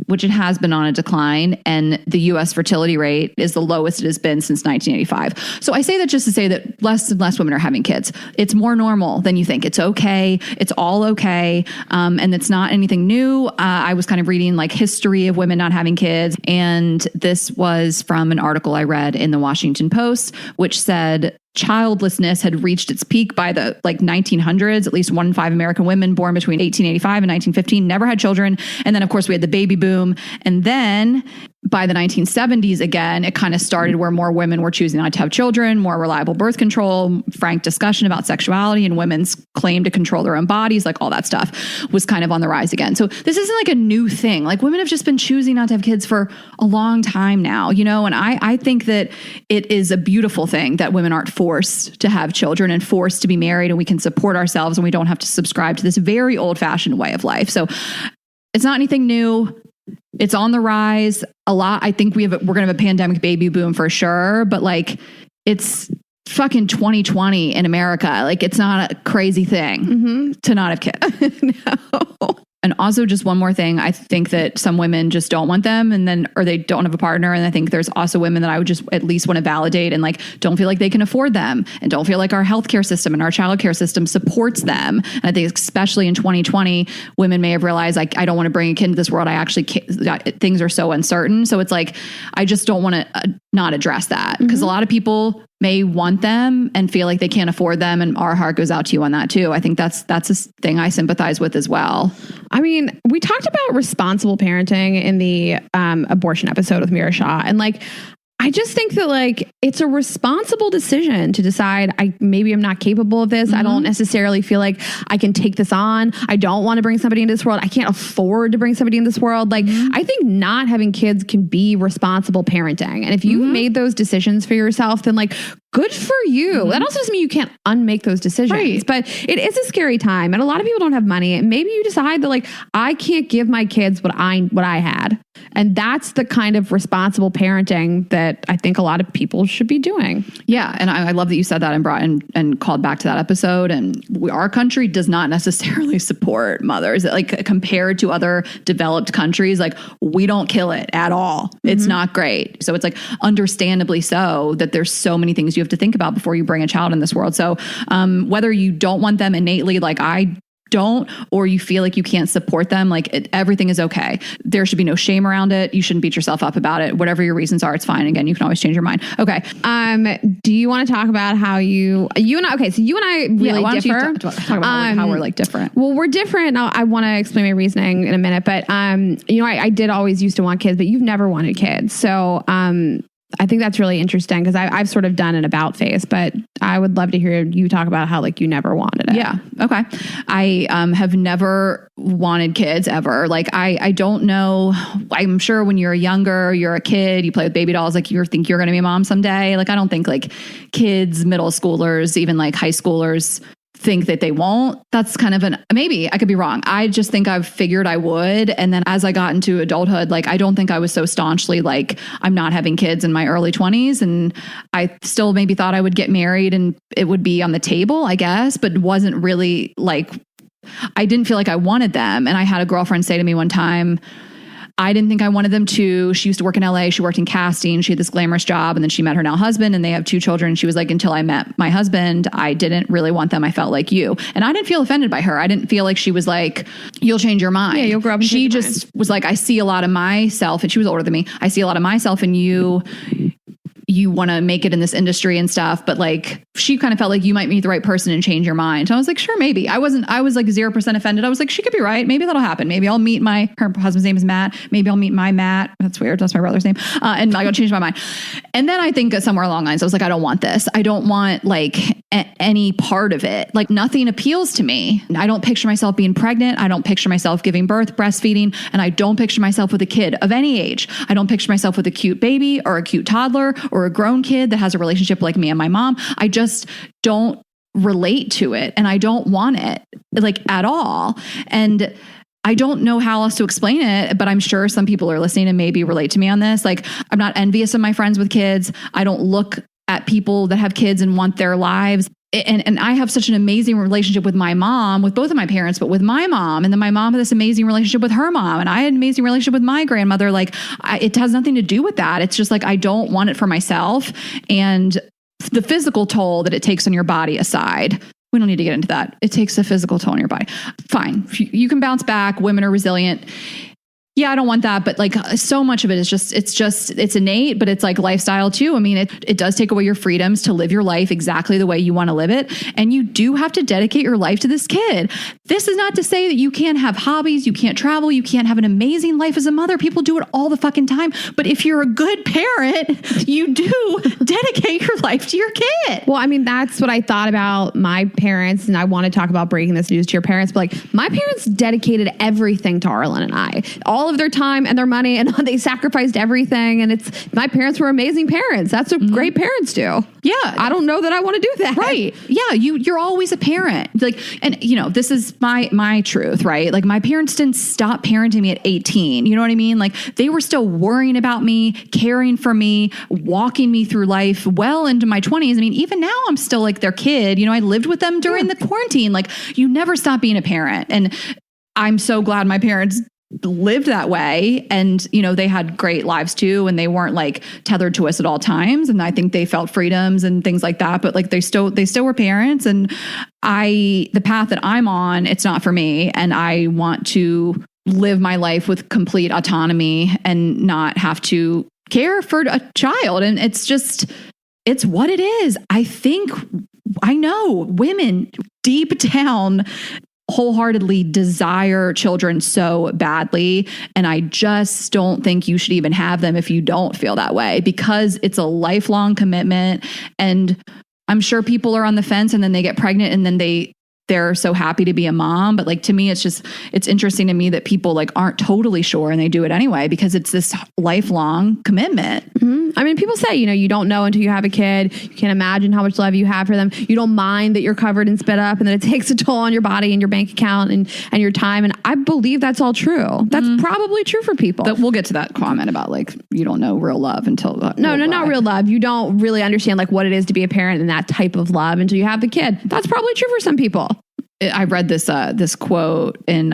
which it has been on a decline, and the US fertility rate is the lowest it has been since 1985. So I say that just to say that less and less women are having kids. It's more normal than you think. It's okay. It's all okay. And it's not anything new. I was kind of reading like history of women not having kids. And this was from an article I read in the Washington Post, which said childlessness had reached its peak by the 1900s. At least 1 in 5 American women born between 1885 and 1915 never had children. And then, of course, we had the baby boom. And then by the 1970s, again, it kind of started where more women were choosing not to have children, more reliable birth control, frank discussion about sexuality and women's claim to control their own bodies, like all that stuff was kind of on the rise again. So this isn't like a new thing. Like women have just been choosing not to have kids for a long time now, and I think that it is a beautiful thing that women aren't forced to have children and forced to be married, and we can support ourselves and we don't have to subscribe to this very old-fashioned way of life. So it's not anything new. It's on the rise a lot. I think we're going to have a pandemic baby boom for sure, but it's fucking 2020 in America. Like it's not a crazy thing to not have kids. No. And also just one more thing. I think that some women just don't want them or they don't have a partner. And I think there's also women that I would just at least want to validate and don't feel like they can afford them and don't feel like our healthcare system and our childcare system supports them. And I think especially in 2020, women may have realized I don't want to bring a kid into this world. I actually can't, things are so uncertain. So it's I just don't want to not address that because a lot of people may want them and feel like they can't afford them. And our heart goes out to you on that too. I think that's a thing I sympathize with as well. I mean, we talked about responsible parenting in the abortion episode with Mira Shah. And I just think that it's a responsible decision to decide maybe I'm not capable of this. I don't necessarily feel like I can take this on. I don't want to bring somebody into this world. I can't afford to bring somebody into this world. I think not having kids can be responsible parenting. And if you've made those decisions for yourself, then good for you. That also doesn't mean you can't unmake those decisions. Right. But it is a scary time. And a lot of people don't have money. And maybe you decide that I can't give my kids what I had. And that's the kind of responsible parenting that I think a lot of people should be doing. Yeah. And I love that you said that and brought and called back to that episode. And our country does not necessarily support mothers. Compared to other developed countries, we don't kill it at all. It's not great. So it's understandably so that there's so many things you have to think about before you bring a child in this world. So whether you don't want them innately, I don't, or you feel like you can't support them, everything is okay. There should be no shame around it. You shouldn't beat yourself up about it. Whatever your reasons are, it's fine. Again, you can always change your mind. Okay. Do you want to talk about how you and I really differ? Talk about how we're different. Well, we're different. I want to explain my reasoning in a minute, but I did always used to want kids, but you've never wanted kids. So, I think that's really interesting because I've sort of done an about face, but I would love to hear you talk about how you never wanted it. Yeah. Okay. I have never wanted kids ever. I don't know. I'm sure when you're you're a kid, you play with baby dolls, you think you're going to be a mom someday. I don't think kids, middle schoolers, even high schoolers think that they won't. That's kind of maybe I could be wrong. I just think I've figured I would. And then as I got into adulthood, I don't think I was so staunchly I'm not having kids in my early 20s. And I still maybe thought I would get married and it would be on the table, I guess, but wasn't really I didn't feel like I wanted them. And I had a girlfriend say to me one time, I didn't think I wanted them too. She used to work in LA. She worked in casting. She had this glamorous job. And then she met her now husband and they have 2 children. And she was until I met my husband, I didn't really want them. I felt like you. And I didn't feel offended by her. I didn't feel like she was you'll change your mind. Yeah, you'll grow up and she just was I see a lot of myself, and she was older than me. I see a lot of myself in you. You want to make it in this industry and stuff, but she kind of felt like you might meet the right person and change your mind. So I was sure, maybe. I was 0% offended. I was she could be right. Maybe that'll happen. Maybe I'll meet her husband's name is Matt. Maybe I'll meet my Matt. That's weird. That's my brother's name. And I'll change my mind. And then I think somewhere along the lines, I was I don't want this. I don't want any part of it. Nothing appeals to me. I don't picture myself being pregnant. I don't picture myself giving birth, breastfeeding. And I don't picture myself with a kid of any age. I don't picture myself with a cute baby or a cute toddler or a grown kid that has a relationship like me and my mom. I just don't relate to it. And I don't want it at all. And I don't know how else to explain it, but I'm sure some people are listening and maybe relate to me on this. I'm not envious of my friends with kids. I don't look at people that have kids and want their lives. and I have such an amazing relationship with my mom, with both of my parents, but with my mom. And then my mom had this amazing relationship with her mom. And I had an amazing relationship with my grandmother. Like it has nothing to do with that. It's just like, I don't want it for myself. And the physical toll that it takes on your body aside, we don't need to get into that. It takes a physical toll on your body. Fine. You can bounce back. Women are resilient. Yeah, I don't want that. But like so much of it is it's innate, but it's like lifestyle too. I mean, it does take away your freedoms to live your life exactly the way you want to live it. And you do have to dedicate your life to this kid. This is not to say that you can't have hobbies, you can't travel, you can't have an amazing life as a mother. People do it all the fucking time. But if you're a good parent, you do dedicate your life to your kid. Well, I mean, that's what I thought about my parents. And I want to talk about breaking this news to your parents. But like my parents dedicated everything to Arlen and I. All of their time and their money, and they sacrificed everything. And my parents were amazing parents. That's what great parents do. Yeah. I don't know that I want to do that. Right. Yeah. You're always a parent. Like, and you know, this is my truth, right? Like my parents didn't stop parenting me at 18. You know what I mean? Like they were still worrying about me, caring for me, walking me through life well into my 20s. I mean, even now I'm still like their kid. You know, I lived with them during the quarantine. Like you never stop being a parent. And I'm so glad my parents lived that way. And, you know, they had great lives too. And they weren't like tethered to us at all times. And I think they felt freedoms and things like that. But like they still were parents. And the path that I'm on, it's not for me. And I want to live my life with complete autonomy and not have to care for a child. And it's what it is. I know women deep down wholeheartedly desire children so badly. And I just don't think you should even have them if you don't feel that way, because it's a lifelong commitment. And I'm sure people are on the fence and then they get pregnant and then they're so happy to be a mom. But like, to me, it's interesting to me that people like aren't totally sure and they do it anyway, because it's this lifelong commitment. Mm-hmm. I mean, people say, you know, you don't know until you have a kid. You can't imagine how much love you have for them. You don't mind that you're covered in spit up and that it takes a toll on your body and your bank account and your time. And I believe that's all true. That's probably true for people. But we'll get to that comment about like, you don't know real love until... not real love. You don't really understand like what it is to be a parent and that type of love until you have the kid. That's probably true for some people. I read this quote in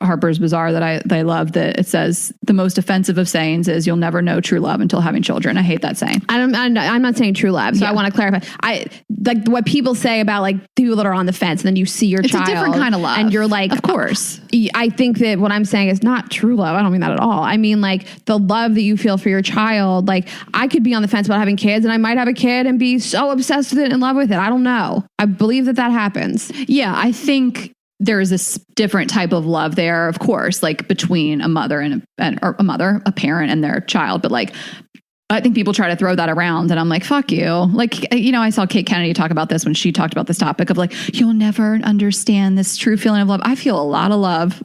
Harper's Bazaar that I love, that it says the most offensive of sayings is you'll never know true love until having children. I hate that saying. I'm not saying true love. So I want to clarify. I like what people say about like people that are on the fence and then you see your child. It's a different kind of love. And you're like, of course. I think that what I'm saying is not true love. I don't mean that at all. I mean like the love that you feel for your child. Like I could be on the fence about having kids and I might have a kid and be so obsessed with it and in love with it. I don't know. I believe that happens. Yeah. I think there is this different type of love there, of course, like between a mother and a parent and their child. But like, I think people try to throw that around and I'm like, fuck you. Like, you know, I saw Kate Kennedy talk about this when she talked about this topic of like, you'll never understand this true feeling of love. I feel a lot of love,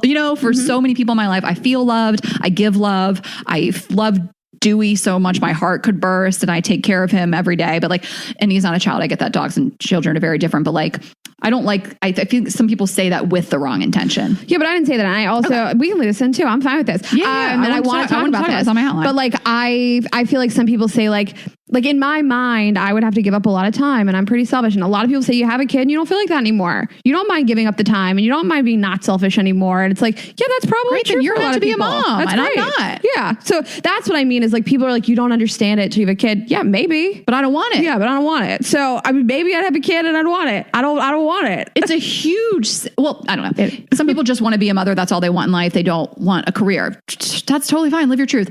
you know, for so many people in my life. I feel loved. I give love. I love Dewey so much my heart could burst, and I take care of him every day. But like, and he's not a child. I get that dogs and children are very different, but like, I feel some people say that with the wrong intention. Yeah, but I didn't say that. And I also, we can leave this in too. I'm fine with this. Yeah. And I want to talk about this on my outline. But like, I feel like some people say like in my mind, I would have to give up a lot of time and I'm pretty selfish. And a lot of people say you have a kid and you don't feel like that anymore. You don't mind giving up the time and you don't mind being not selfish anymore. And it's like, yeah, that's probably true. You're for a lot meant to of be people. a mom. That's and right. I'm not. Yeah. So that's what I mean is like, people are like, you don't understand it till you have a kid. Yeah, maybe. But I don't want it. Yeah, but I don't want it. So I mean, maybe I'd have a kid and I'd want it. I don't want it. It's a huge, well, I don't know. Some people just want to be a mother. That's all they want in life. They don't want a career. That's totally fine. Live your truth.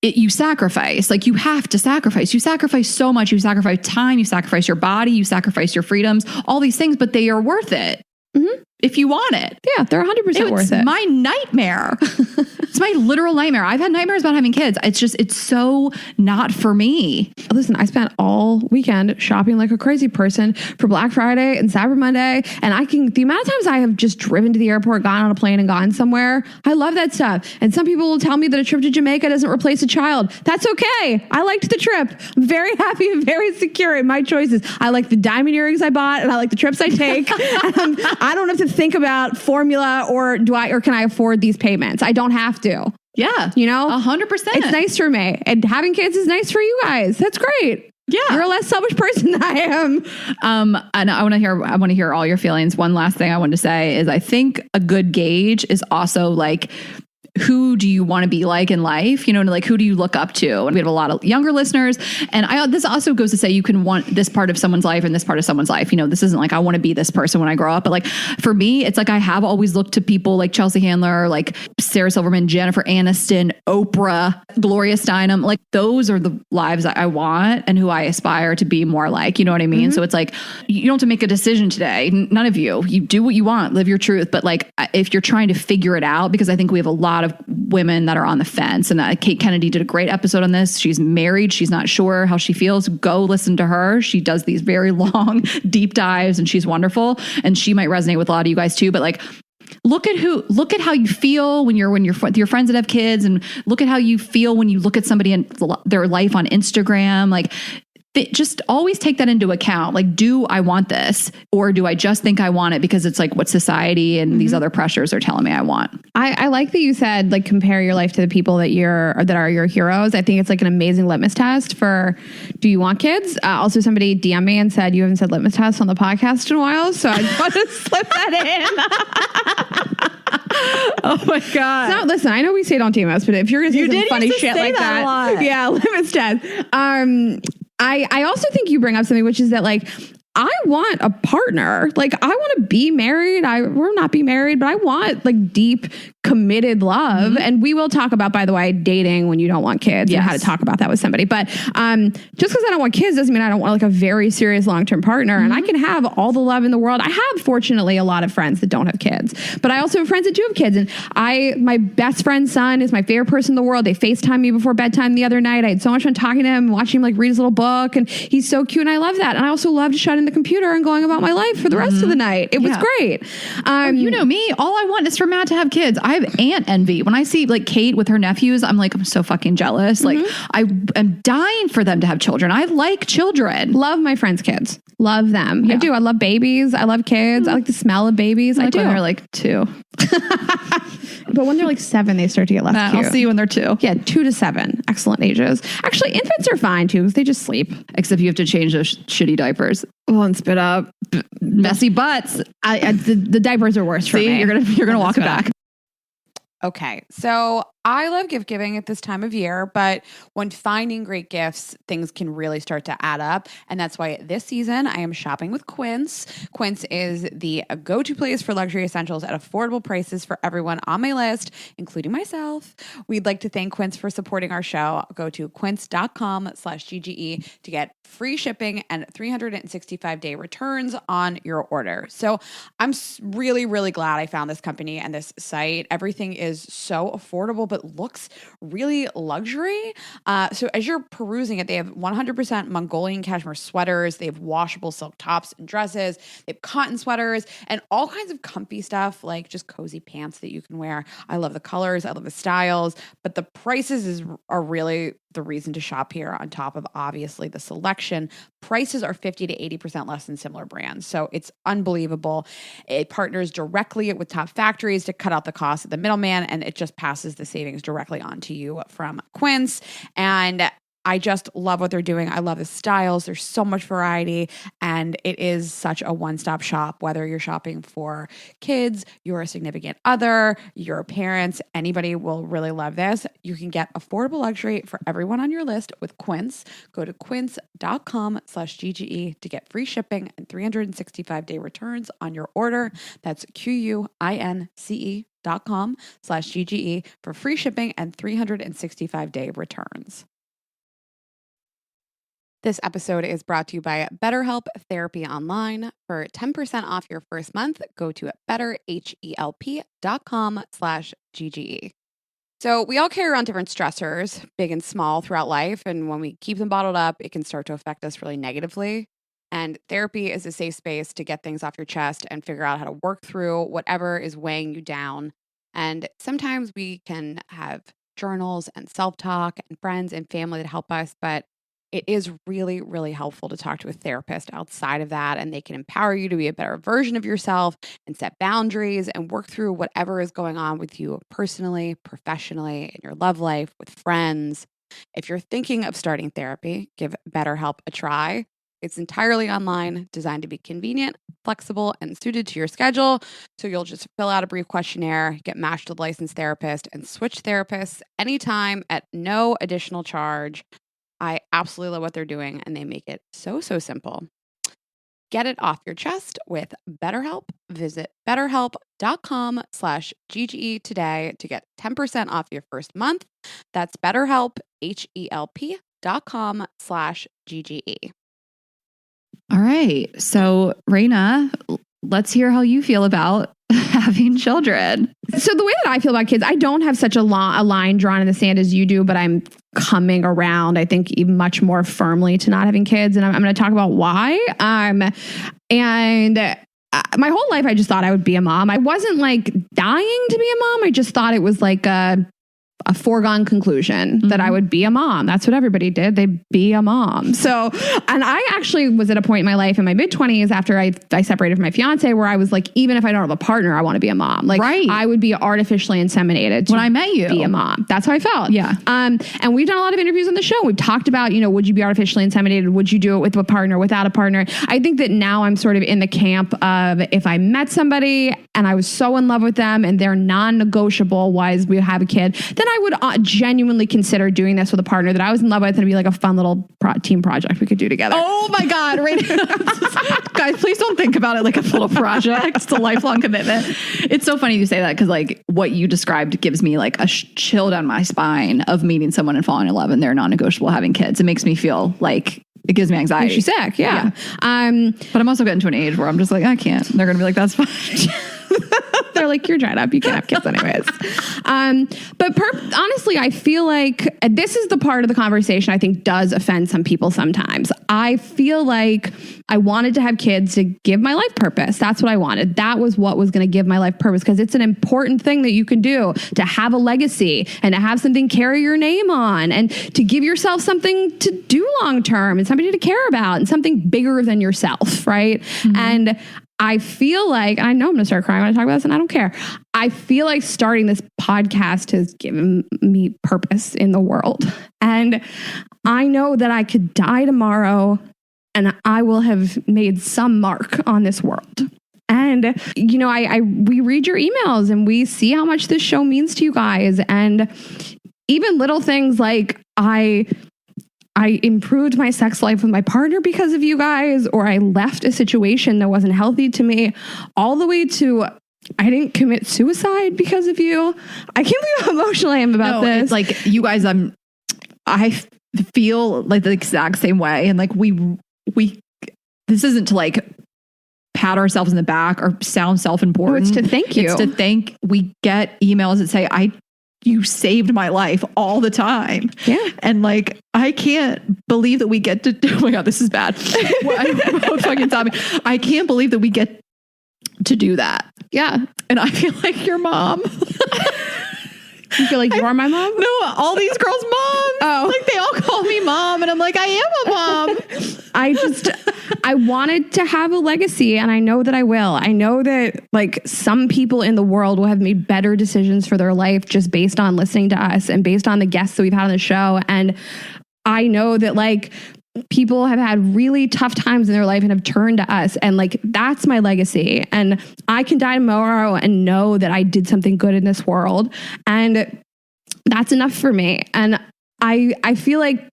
You sacrifice, like you have to sacrifice. You sacrifice so much. You sacrifice time. You sacrifice your body. You sacrifice your freedoms, all these things, but they are worth it. Mm-hmm. If you want it. Yeah, they're 100% worth it. It's my nightmare. It's my literal nightmare. I've had nightmares about having kids. It's so not for me. Listen, I spent all weekend shopping like a crazy person for Black Friday and Cyber Monday. And the amount of times I have just driven to the airport, gone on a plane and gone somewhere, I love that stuff. And some people will tell me that a trip to Jamaica doesn't replace a child. That's okay. I liked the trip. I'm very happy and very secure in my choices. I like the diamond earrings I bought and I like the trips I take. I don't have to think about formula or can I afford these payments? I don't have to. Yeah. You know, 100%. It's nice for me. And having kids is nice for you guys. That's great. Yeah. You're a less selfish person than I am. And I want to hear all your feelings. One last thing I wanted to say is I think a good gauge is also like, who do you want to be like in life? You know, like who do you look up to? And we have a lot of younger listeners. And this also goes to say you can want this part of someone's life and this part of someone's life. You know, this isn't like I want to be this person when I grow up. But like for me, it's like I have always looked to people like Chelsea Handler, like Sarah Silverman, Jennifer Aniston, Oprah, Gloria Steinem. Like those are the lives that I want and who I aspire to be more like. You know what I mean? So it's like you don't have to make a decision today. None of you. You do what you want, live your truth. But like if you're trying to figure it out, because I think we have a lot of women that are on the fence, and Kate Kennedy did a great episode on this. She's married. She's not sure how she feels. Go listen to her. She does these very long deep dives and she's wonderful. And she might resonate with a lot of you guys too. But like, look at how you feel when you're with your friends that have kids, and look at how you feel when you look at somebody and their life on Instagram. Like, just always take that into account. Like, do I want this, or do I just think I want it because it's like what society and these other pressures are telling me I want? I like that you said like compare your life to the people that are your heroes. I think it's like an amazing litmus test for do you want kids? Also, somebody DM'd me and said you haven't said litmus test on the podcast in a while, so I just want to slip that in. Oh my God. So listen, I know we say don't DM us, but if you're gonna say some funny shit like that, yeah, litmus test. I also think you bring up something, which is that like, I want a partner. Like, I want to be married. We're not be married, but I want like deep, committed love. And we will talk about, by the way, dating when you don't want kids and how to talk about that with somebody. But just because I don't want kids doesn't mean I don't want like a very serious long-term partner. And I can have all the love in the world. I have, fortunately, a lot of friends that don't have kids, but I also have friends that do have kids. And my best friend's son is my favorite person in the world. They FaceTimed me before bedtime the other night. I had so much fun talking to him, watching him like read his little book. And he's so cute. And I love that. And I also love to shut in the computer and going about my life for the rest of the night. It was great. You know me, all I want is for Matt to have kids. I have aunt envy. When I see like Kate with her nephews, I'm like, I'm so fucking jealous. Like I am dying for them to have children. I like children. Love my friends' kids. Love them. Yeah. I do. I love babies. I love kids. I like the smell of babies. I do. When they're like 2. But when they're like 7, they start to get less cute. I'll see you when they're 2. Yeah, 2 to 7. Excellent ages. Actually, infants are fine too because they just sleep. Except you have to change those shitty diapers. Well, and spit up. Messy butts. The diapers are worse for me. You're gonna walk it back. Okay, so I love gift giving at this time of year, but when finding great gifts, things can really start to add up. And that's why this season I am shopping with Quince. Quince is the go-to place for luxury essentials at affordable prices for everyone on my list, including myself. We'd like to thank Quince for supporting our show. Go to quince.com/GGE to get free shipping and 365-day returns on your order. So I'm really, really glad I found this company and this site. Everything is so affordable, but looks really luxury. So as you're perusing it, they have 100% Mongolian cashmere sweaters. They have washable silk tops and dresses. They have cotton sweaters and all kinds of comfy stuff, like just cozy pants that you can wear. I love the colors. I love the styles, but the prices are really the reason to shop here, on top of obviously the selection. Prices are 50 to 80% less than similar brands. So it's unbelievable. It partners directly with top factories to cut out the cost of the middleman, and it just passes the savings directly on to you from Quince. And I just love what they're doing. I love the styles. There's so much variety, and it is such a one-stop shop, whether you're shopping for kids, you're a significant other, your parents, anybody will really love this. You can get affordable luxury for everyone on your list with Quince. Go to quince.com/GGE to get free shipping and 365-day returns on your order. That's QUINCE.com/GGE for free shipping and 365-day returns. This episode is brought to you by BetterHelp Therapy Online. For 10% off your first month, go to betterhelp.com/GGE. So we all carry around different stressors, big and small, throughout life. And when we keep them bottled up, it can start to affect us really negatively. And therapy is a safe space to get things off your chest and figure out how to work through whatever is weighing you down. And sometimes we can have journals and self-talk and friends and family that help us, but it is really, really helpful to talk to a therapist outside of that, and they can empower you to be a better version of yourself and set boundaries and work through whatever is going on with you personally, professionally, in your love life, with friends. If you're thinking of starting therapy, give BetterHelp a try. It's entirely online, designed to be convenient, flexible, and suited to your schedule. So you'll just fill out a brief questionnaire, get matched with a licensed therapist, and switch therapists anytime at no additional charge. I absolutely love what they're doing, and they make it so simple. Get it off your chest with BetterHelp. Visit betterhelp.com/GGE today to get 10% off your first month. That's BetterHelp, HELP.com/GGE. All right. So, Rayna, let's hear how you feel about having children. So the way that I feel about kids, I don't have such a line drawn in the sand as you do, but I'm coming around, I think, even much more firmly to not having kids. And I'm going to talk about why. And my whole life, I just thought I would be a mom. I wasn't like dying to be a mom. I just thought it was like a foregone conclusion that I would be a mom. That's what everybody did. They'd be a mom. So, and I actually was at a point in my life in my mid-20s after I separated from my fiance where I was like, even if I don't have a partner, I want to be a mom. Like I would be artificially inseminated when I met you. Be a mom. That's how I felt. Yeah. And we've done a lot of interviews on the show. We've talked about, would you be artificially inseminated? Would you do it with a partner, without a partner? I think that now I'm sort of in the camp of if I met somebody and I was so in love with them and their non-negotiable was we have a kid, then I would genuinely consider doing this with a partner that I was in love with, and it'd be like a fun little team project we could do together. Oh my God. Guys, please don't think about it like a little project. It's a lifelong commitment. It's so funny you say that because like what you described gives me like a chill down my spine of meeting someone and falling in love and they're non-negotiable having kids. It makes me feel like it gives me anxiety. She's sick. Yeah. But I'm also getting to an age where I'm just like, I can't. They're going to be like, that's fine. They're like, you're dried up. You can't have kids anyways. But honestly, I feel like this is the part of the conversation I think does offend some people sometimes. I feel like I wanted to have kids to give my life purpose. That's what I wanted. That was what was going to give my life purpose because it's an important thing that you can do to have a legacy and to have something carry your name on and to give yourself something to do long term and somebody to care about and something bigger than yourself, right? Mm-hmm. And I feel like, I know I'm going to start crying when I talk about this and I don't care. I feel like starting this podcast has given me purpose in the world. And I know that I could die tomorrow and I will have made some mark on this world. And, we read your emails and we see how much this show means to you guys. And even little things like I improved my sex life with my partner because of you guys, or I left a situation that wasn't healthy to me, all the way to I didn't commit suicide because of you. I can't believe how emotional I am about this. It's like you guys, I feel like the exact same way. And like we this isn't to like pat ourselves in the back or sound self-important. It's to thank you. It's to thank. We get emails that say, you saved my life all the time. Yeah. And like, I can't believe that we get to, oh my God, this is bad. I can't believe that we get to do that. Yeah. And I feel like your mom. You feel like you are my mom? No, all these girls' moms. Oh. Like they all call me mom. And I'm like, I am a mom. I wanted to have a legacy and I know that I will. I know that like some people in the world will have made better decisions for their life just based on listening to us and based on the guests that we've had on the show. And I know that like people have had really tough times in their life and have turned to us. And like, that's my legacy. And I can die tomorrow and know that I did something good in this world. And that's enough for me. And I feel like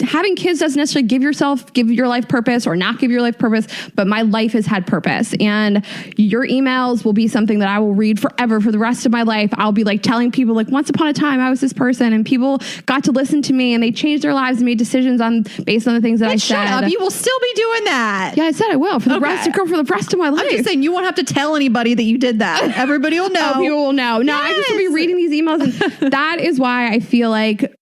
having kids doesn't necessarily give your life purpose or not give your life purpose, but my life has had purpose. And your emails will be something that I will read forever for the rest of my life. I'll be like telling people like once upon a time I was this person and people got to listen to me and they changed their lives and made decisions based on the things that I said. Shut up. You will still be doing that. Yeah, I said I will for the rest of my life. I'm just saying you won't have to tell anybody that you did that. Everybody will know. People will know. No, I just will be reading these emails and that is why I feel like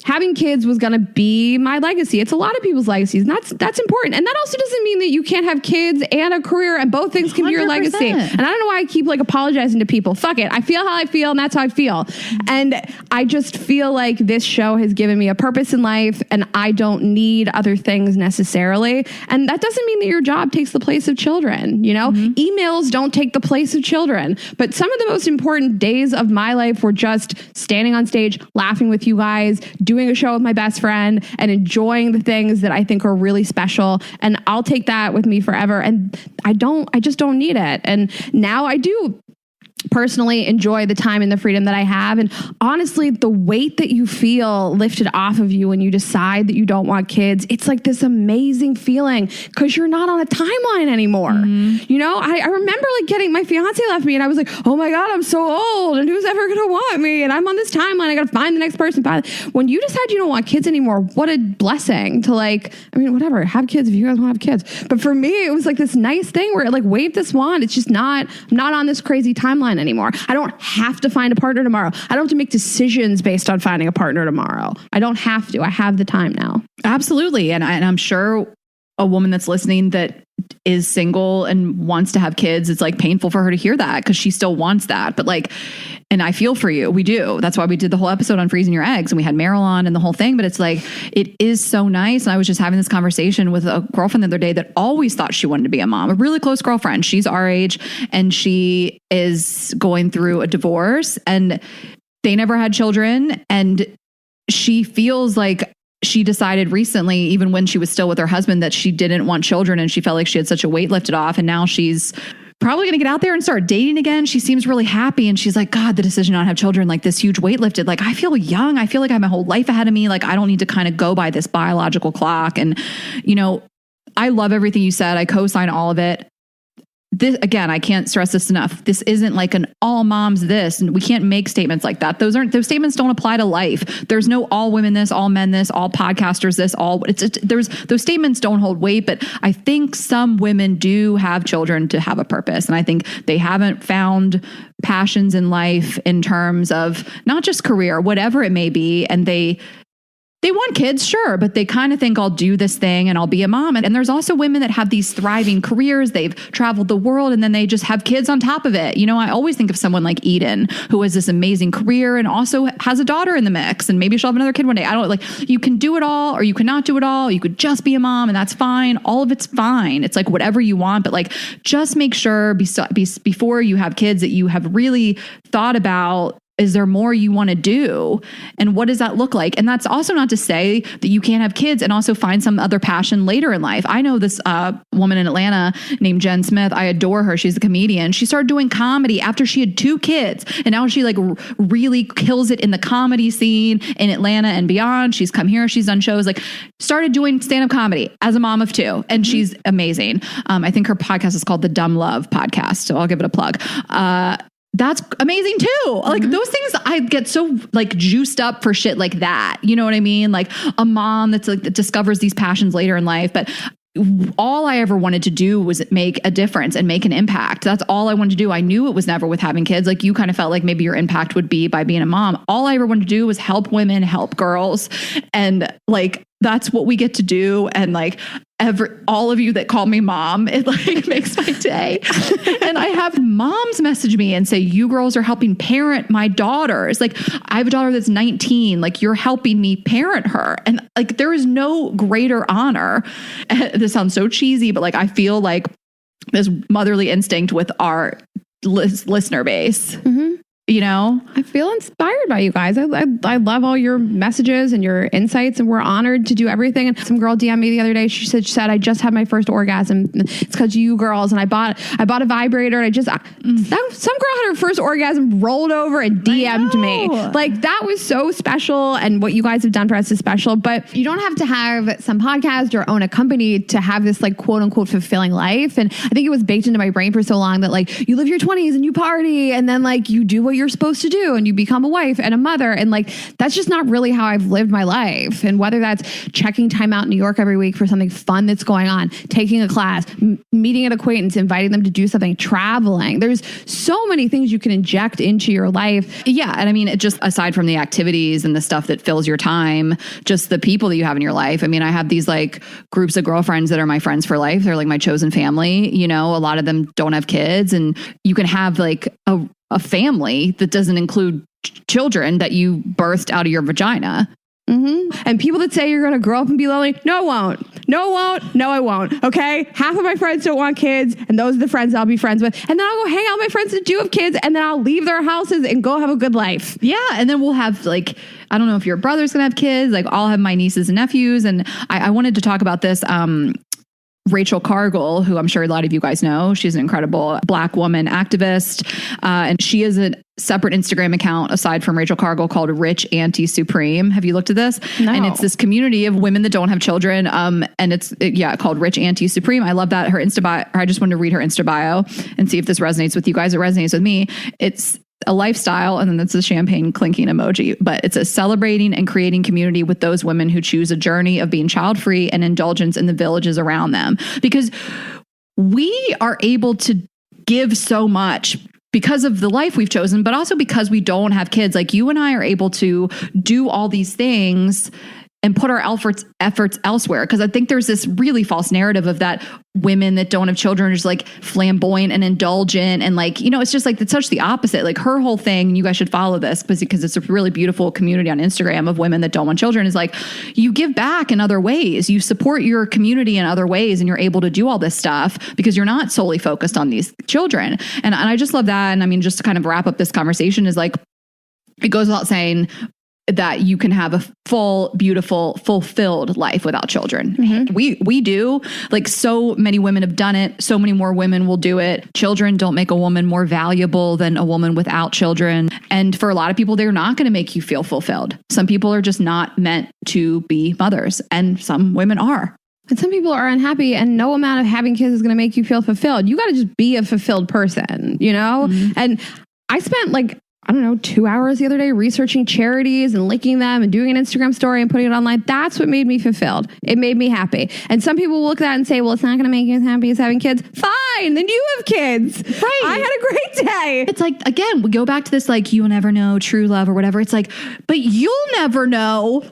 having kids was going to be my legacy. It's a lot of people's legacies. And that's important. And that also doesn't mean that you can't have kids and a career, and both things can be your legacy. And I don't know why I keep like apologizing to people. Fuck it. I feel how I feel, and that's how I feel. And I just feel like this show has given me a purpose in life, and I don't need other things necessarily. And that doesn't mean that your job takes the place of children. You know, emails don't take the place of children. But some of the most important days of my life were just standing on stage, laughing with you guys, doing a show with my best friend, and enjoying the things that I think are really special. And I'll take that with me forever. And I just don't need it. And now I do personally enjoy the time and the freedom that I have. And honestly, the weight that you feel lifted off of you when you decide that you don't want kids, it's like this amazing feeling because you're not on a timeline anymore. You know, I remember like getting, my fiance left me and I was like, oh my God, I'm so old and who's ever going to want me? And I'm on this timeline. I got to find the next person. When you decide you don't want kids anymore, what a blessing to like, I mean, whatever, have kids if you guys want to have kids. But for me, it was like this nice thing where it like waved this wand. It's just I'm not on this crazy timeline anymore. I don't have to find a partner tomorrow. I don't have to make decisions based on finding a partner tomorrow. I don't have to. I have the time now. Absolutely. And I'm sure a woman that's listening that is single and wants to have kids, it's like painful for her to hear that because she still wants that. But like, and I feel for you. We do. That's why we did the whole episode on freezing your eggs and we had Meryl on and the whole thing. But it's like, it is so nice. And I was just having this conversation with a girlfriend the other day that always thought she wanted to be a mom, a really close girlfriend. She's our age and she is going through a divorce and they never had children. And she feels like she decided recently, even when she was still with her husband, that she didn't want children and she felt like she had such a weight lifted off. And now she's probably going to get out there and start dating again. She seems really happy. And she's like, God, the decision not to have children, like this huge weight lifted. Like, I feel young. I feel like I have my whole life ahead of me. Like, I don't need to kind of go by this biological clock. And, you know, I love everything you said. I co-sign all of it. This, again, I can't stress this enough. This isn't like an all moms this, and we can't make statements like that. Those statements don't apply to life. There's no all women this, all men this, all podcasters this, those statements don't hold weight. But I think some women do have children to have a purpose. And I think they haven't found passions in life in terms of not just career, whatever it may be. And they want kids, sure, but they kind of think I'll do this thing and I'll be a mom. And there's also women that have these thriving careers. They've traveled the world and then they just have kids on top of it. You know, I always think of someone like Eden, who has this amazing career and also has a daughter in the mix. And maybe she'll have another kid one day. I don't like, you can do it all or you cannot do it all. You could just be a mom and that's fine. All of it's fine. It's like whatever you want, but like, just make sure before you have kids that you have really thought about, is there more you want to do? And what does that look like? And that's also not to say that you can't have kids and also find some other passion later in life. I know this woman in Atlanta named Jen Smith. I adore her. She's a comedian. She started doing comedy after she had 2 kids. And now she like really kills it in the comedy scene in Atlanta and beyond. She's come here. She's done shows, like started doing stand-up comedy as a mom of 2. And she's amazing. I think her podcast is called the Dumb Love Podcast. So I'll give it a plug. That's amazing too. Like those things, I get so like juiced up for shit like that. You know what I mean? Like a mom that's like that discovers these passions later in life. But all I ever wanted to do was make a difference and make an impact. That's all I wanted to do. I knew it was never with having kids. Like you kind of felt like maybe your impact would be by being a mom. All I ever wanted to do was help women, help girls. And like, that's what we get to do. And like all of you that call me mom, it like makes my day. And I have moms message me and say, you girls are helping parent my daughters. Like I have a daughter that's 19, like you're helping me parent her. And like, there is no greater honor. This sounds so cheesy, but like, I feel like this motherly instinct with our listener base. You know, I feel inspired by you guys. I love all your messages and your insights, and we're honored to do everything. And some girl DM'd me the other day. She said, I just had my first orgasm. It's because you girls. And I bought a vibrator. And some girl had her first orgasm, rolled over and DM'd me. Like that was so special. And what you guys have done for us is special. But you don't have to have some podcast or own a company to have this like quote unquote fulfilling life. And I think it was baked into my brain for so long that like you live your 20s and you party and then like you do what you you're supposed to do. And you become a wife and a mother. And like, that's just not really how I've lived my life. And whether that's checking time out in New York every week for something fun that's going on, taking a class, meeting an acquaintance, inviting them to do something, traveling. There's so many things you can inject into your life. Yeah. And I mean, it just aside from the activities and the stuff that fills your time, just the people that you have in your life. I mean, I have these like groups of girlfriends that are my friends for life. They're like my chosen family. You know, a lot of them don't have kids, and you can have like a family that doesn't include children that you birthed out of your vagina. Mm-hmm. And people that say you're going to grow up and be lonely, no, I won't. No, I won't. No, I won't. Okay. Half of my friends don't want kids, and those are the friends I'll be friends with. And then I'll go hang out with my friends that do have kids, and then I'll leave their houses and go have a good life. Yeah. And then we'll have like, I don't know if your brother's going to have kids. Like I'll have my nieces and nephews. And I wanted to talk about this. Rachel Cargill, who I'm sure a lot of you guys know, she's an incredible Black woman activist. And she has a separate Instagram account aside from Rachel Cargill called Rich Auntie Supreme. Have you looked at this? No. And it's this community of women that don't have children. And it's called Rich Auntie Supreme. I love that. Her Insta bio, I just wanted to read her Insta bio and see if this resonates with you guys. It resonates with me. It's a lifestyle, and then that's a champagne clinking emoji, but it's a celebrating and creating community with those women who choose a journey of being child-free and indulgence in the villages around them. Because we are able to give so much because of the life we've chosen, but also because we don't have kids. Like you and I are able to do all these things and put our efforts elsewhere. Because I think there's this really false narrative of that women that don't have children are just like flamboyant and indulgent. And like, you know, it's just like, it's such the opposite. Like her whole thing, and you guys should follow this because it's a really beautiful community on Instagram of women that don't want children, is like, you give back in other ways. You support your community in other ways, and you're able to do all this stuff because you're not solely focused on these children. And I just love that. And I mean, just to kind of wrap up this conversation is like, it goes without saying that you can have a full, beautiful, fulfilled life without children. Mm-hmm. We do. Like so many women have done it. So many more women will do it. Children don't make a woman more valuable than a woman without children. And for a lot of people, they're not going to make you feel fulfilled. Some people are just not meant to be mothers, and some women are. And some people are unhappy, and no amount of having kids is going to make you feel fulfilled. You got to just be a fulfilled person, you know? Mm-hmm. And I spent like, I don't know, 2 hours the other day researching charities and linking them and doing an Instagram story and putting it online. That's what made me fulfilled. It made me happy. And some people will look at that and say, well, it's not going to make you as happy as having kids. Fine. Then you have kids. Right. I had a great day. It's like, again, we go back to this, like, you'll never know true love or whatever. It's like, but you'll never know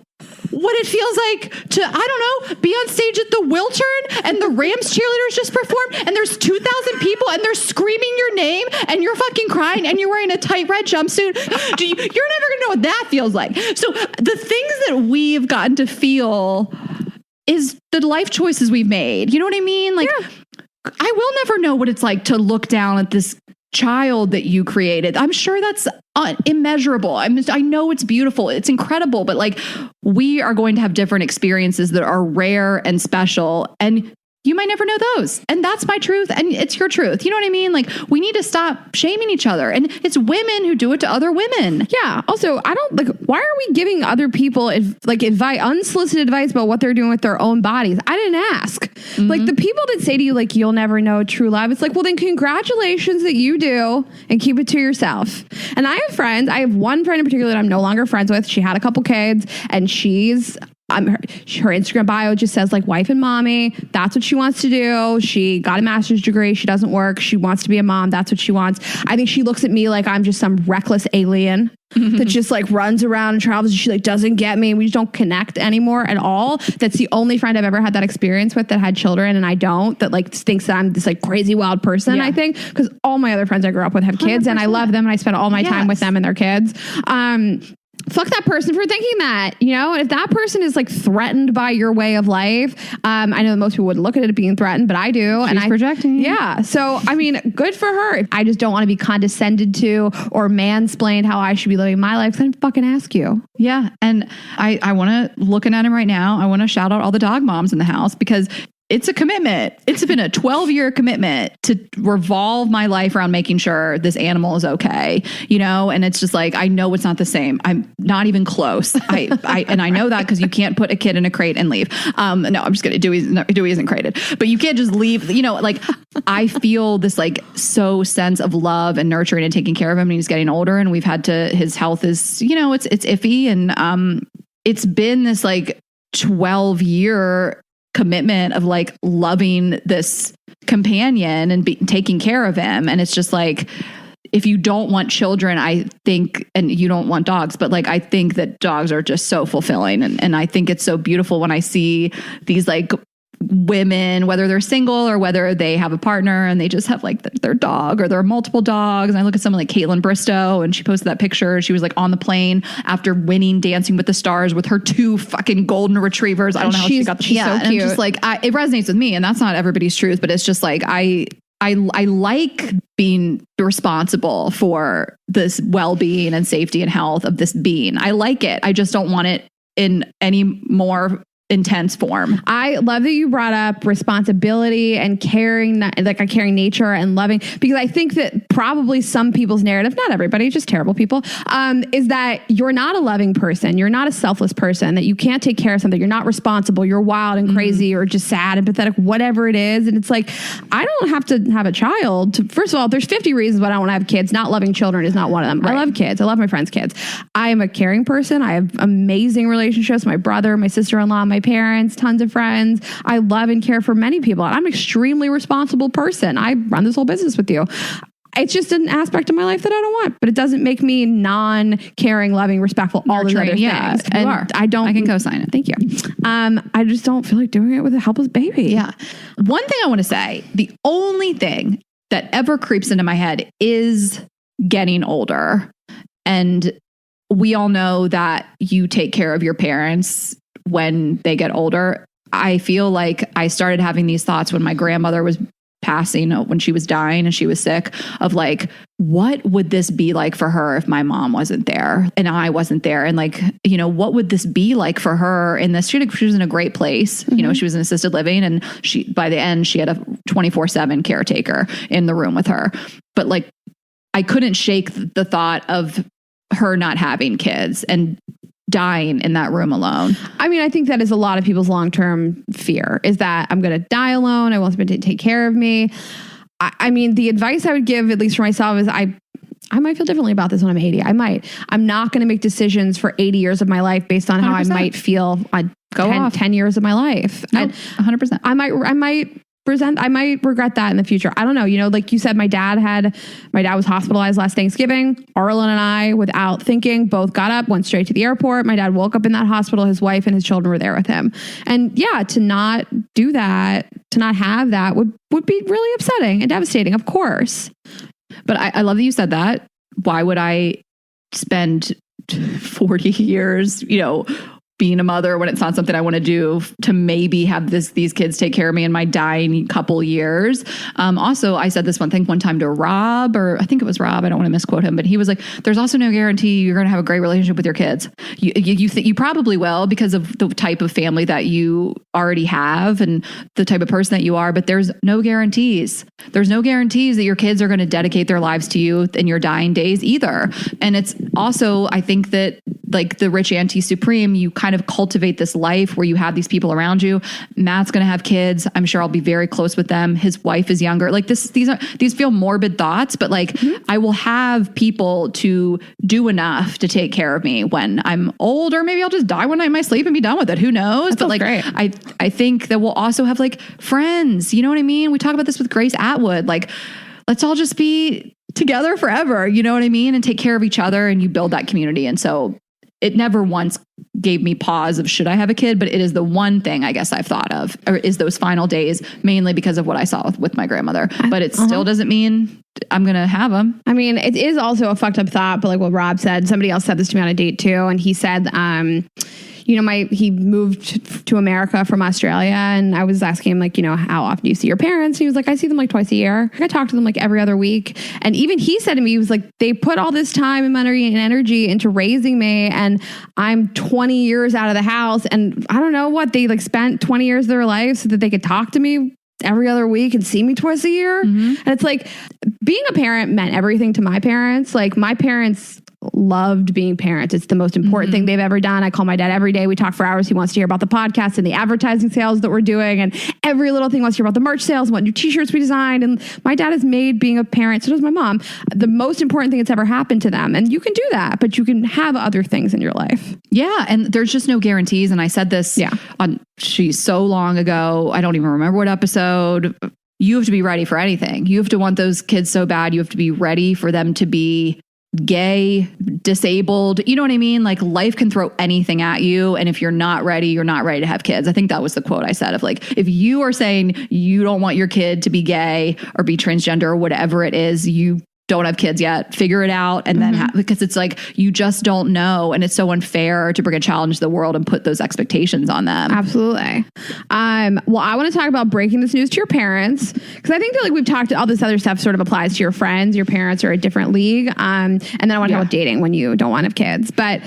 what it feels like to, I don't know, be on stage at the Wiltern and the Rams cheerleaders just performed and there's 2,000 people and they're screaming your name and you're fucking crying and you're wearing a tight red jumpsuit. You're never gonna know what that feels like. So the things that we've gotten to feel is the life choices we've made. You know what I mean? Like, yeah. I will never know what it's like to look down at this child that you created. I'm sure that's immeasurable. I know it's beautiful. It's incredible. But like, we are going to have different experiences that are rare and special. And you might never know those. And that's my truth. And it's your truth. You know what I mean? Like, we need to stop shaming each other. And it's women who do it to other women. Yeah. Also, I don't like, why are we giving other people advice, unsolicited advice about what they're doing with their own bodies? I didn't ask. Mm-hmm. Like the people that say to you, like, you'll never know true love. It's like, well, then congratulations that you do, and keep it to yourself. And I have friends. I have one friend in particular that I'm no longer friends with. She had a couple kids, and her Instagram bio just says like wife and mommy. That's what she wants to do. She got a master's degree. She doesn't work. She wants to be a mom. That's what she wants. I think she looks at me like I'm just some reckless alien that just like runs around and travels. She like doesn't get me. We just don't connect anymore at all. That's the only friend I've ever had that experience with that had children, and I don't, that like thinks that I'm this like crazy wild person. Yeah. I think because all my other friends I grew up with have kids 100%. And I love them and I spend all my time with them and their kids. Fuck that person for thinking that, you know? And if that person is like threatened by your way of life, I know that most people wouldn't look at it as being threatened, but I do. She's projecting. Yeah. So, I mean, good for her. I just don't want to be condescended to or mansplained how I should be living my life. So I didn't fucking ask you. Yeah. And I want to, looking at him right now, I want to shout out all the dog moms in the house, because it's a commitment. It's been a 12-year commitment to revolve my life around making sure this animal is okay, and it's just like, I know it's not the same. I'm not even close. And I know that because you can't put a kid in a crate and leave. No, I'm just kidding. Dewey isn't crated, but you can't just leave, like I feel this like sense of love and nurturing and taking care of him. And he's getting older and his health is, it's iffy. And it's been this like 12-year commitment of like loving this companion and taking care of him. And it's just like, if you don't want children, I think, and you don't want dogs, but like, I think that dogs are just so fulfilling. And I think it's so beautiful when I see these like women, whether they're single or whether they have a partner and they just have like their dog or there are multiple dogs. And I look at someone like Caitlin Bristow and she posted that picture. She was like on the plane after winning Dancing with the Stars with her 2 fucking golden retrievers. I don't know how she got them. She's so cute. I'm just like, it resonates with me, and that's not everybody's truth, but it's just like, I like being responsible for this well-being and safety and health of this being. I like it. I just don't want it in any more intense form. I love that you brought up responsibility and caring, like a caring nature and loving, because I think that probably some people's narrative, not everybody, just terrible people, is that you're not a loving person. You're not a selfless person, that you can't take care of something. You're not responsible. You're wild and crazy or just sad and pathetic, whatever it is. And it's like, I don't have to have a child. First of all, there's 50 reasons why I don't want to have kids. Not loving children is not one of them. Right. I love kids. I love my friends' kids. I am a caring person. I have amazing relationships. My brother, my sister-in-law, my parents, tons of friends. I love and care for many people. I'm an extremely responsible person. I run this whole business with you. It's just an aspect of my life that I don't want, but it doesn't make me non-caring, loving, respectful, all those other things. Yeah, and I can co-sign it. Thank you. I just don't feel like doing it with a helpless baby. Yeah. One thing I want to say, the only thing that ever creeps into my head is getting older. And we all know that you take care of your parents when they get older. I feel like I started having these thoughts when my grandmother was passing, when she was dying and she was sick, of like, what would this be like for her if my mom wasn't there and I wasn't there? And like, what would this be like for her in this? She was in a great place. Mm-hmm. She was in assisted living, and by the end, she had a 24/7 caretaker in the room with her. But like, I couldn't shake the thought of her not having kids and dying in that room alone. I mean, I think that is a lot of people's long-term fear, is that I'm going to die alone. I want somebody to take care of me. I mean, the advice I would give, at least for myself, is I might feel differently about this when I'm 80. I might. I'm not going to make decisions for 80 years of my life based on how 100%. I might feel 10 years of my life. Nope, 100%. I might regret that in the future. I don't know. Like you said, my dad was hospitalized last Thanksgiving. Arlen and I, without thinking, both got up, went straight to the airport. My dad woke up in that hospital. His wife and his children were there with him. And yeah, to not do that, to not have that would be really upsetting and devastating, of course. But I love that you said that. Why would I spend 40 years, being a mother when it's not something I want to do, to maybe have these kids take care of me in my dying couple years. Also, I said this one time to Rob, or I think it was Rob. I don't want to misquote him, but he was like, there's also no guarantee you're going to have a great relationship with your kids. You probably will, because of the type of family that you already have and the type of person that you are, but there's no guarantees. There's no guarantees that your kids are going to dedicate their lives to you in your dying days either. And it's also, I think that like the rich auntie supreme, you kind of cultivate this life where you have these people around you. Matt's going to have kids. I'm sure I'll be very close with them. His wife is younger. Like these feel morbid thoughts, but like I will have people to do enough to take care of me when I'm old, or maybe I'll just die one night in my sleep and be done with it. Who knows? But like, great. I think that we'll also have like friends. You know what I mean? We talk about this with Grace Atwood. Like, let's all just be together forever. You know what I mean? And take care of each other, and you build that community. And so it never once gave me pause of should I have a kid, but it is the one thing I guess I've thought of, or is those final days, mainly because of what I saw with my grandmother. But it still doesn't mean I'm going to have them. I mean, it is also a fucked up thought, but like what Rob said, somebody else said this to me on a date too. And he said, he moved to America from Australia, and I was asking him, like, how often do you see your parents? And he was like, I see them like twice a year. I talk to them like every other week. And even he said to me, he was like, they put all this time and money and energy into raising me, and I'm 20 years out of the house, and I don't know what they like spent 20 years of their life so that they could talk to me every other week and see me twice a year. And it's like, being a parent meant everything to my parents. Like, my parents loved being parents. It's the most important thing they've ever done. I call my dad every day. We talk for hours. He wants to hear about the podcast and the advertising sales that we're doing, and every little thing. Wants to hear about the merch sales, what new t-shirts we designed. And my dad has made being a parent, so does my mom, the most important thing that's ever happened to them. And you can do that, but you can have other things in your life. Yeah. And there's just no guarantees. And I said this on so long ago. I don't even remember what episode. You have to be ready for anything. You have to want those kids so bad. You have to be ready for them to be gay, disabled. You know what I mean? Like, life can throw anything at you. And if you're not ready, you're not ready to have kids. I think that was the quote I said of like, if you are saying you don't want your kid to be gay or be transgender or whatever it is, you don't have kids yet, figure it out. And then, because it's like, you just don't know. And it's so unfair to bring a child into the world and put those expectations on them. Absolutely. Well, I want to talk about breaking this news to your parents, because I think that, like, we've talked, all this other stuff sort of applies to your friends. Your parents are a different league. And then I want to talk about dating when you don't want to have kids. But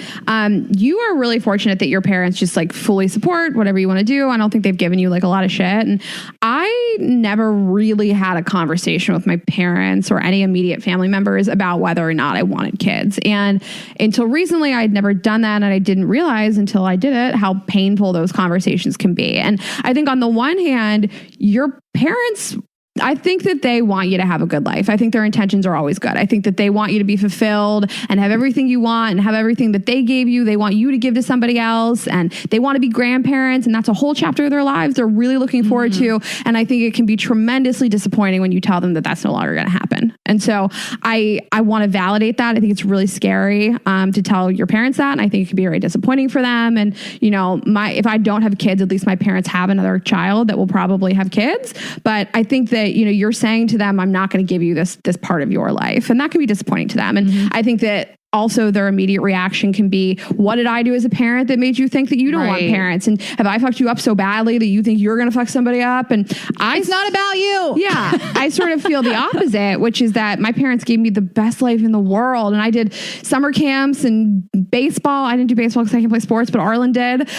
you are really fortunate that your parents just like fully support whatever you want to do. I don't think they've given you like a lot of shit. And I never really had a conversation with my parents or any immediate family members about whether or not I wanted kids. And until recently, I'd never done that. And I didn't realize until I did it how painful those conversations can be. And I think on the one hand, your parents, I think that they want you to have a good life. I think their intentions are always good. I think that they want you to be fulfilled and have everything you want and have everything that they gave you. They want you to give to somebody else, and they want to be grandparents. And that's a whole chapter of their lives they're really looking forward to. And I think it can be tremendously disappointing when you tell them that that's no longer going to happen. And so I want to validate that. I think it's really scary to tell your parents that. And I think it can be very disappointing for them. And, if I don't have kids, at least my parents have another child that will probably have kids. But I think that, you're saying to them, I'm not going to give you this part of your life. And that can be disappointing to them. And I think that also their immediate reaction can be, what did I do as a parent that made you think that you don't want parents? And have I fucked you up so badly that you think you're going to fuck somebody up? And it's not about you. Yeah. I sort of feel the opposite, which is that my parents gave me the best life in the world. And I did summer camps and baseball. I didn't do baseball because I can't play sports, but Arlen did.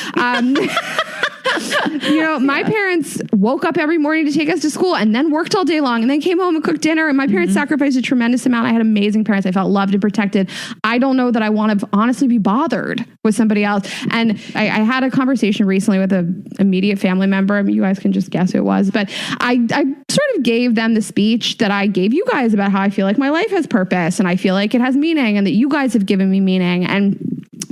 My parents woke up every morning to take us to school and then worked all day long and then came home and cooked dinner. And my parents sacrificed a tremendous amount. I had amazing parents. I felt loved and protected. I don't know that I want to honestly be bothered with somebody else. And I had a conversation recently with an immediate family member. I mean, you guys can just guess who it was. But I sort of gave them the speech that I gave you guys about how I feel like my life has purpose and I feel like it has meaning and that you guys have given me meaning. And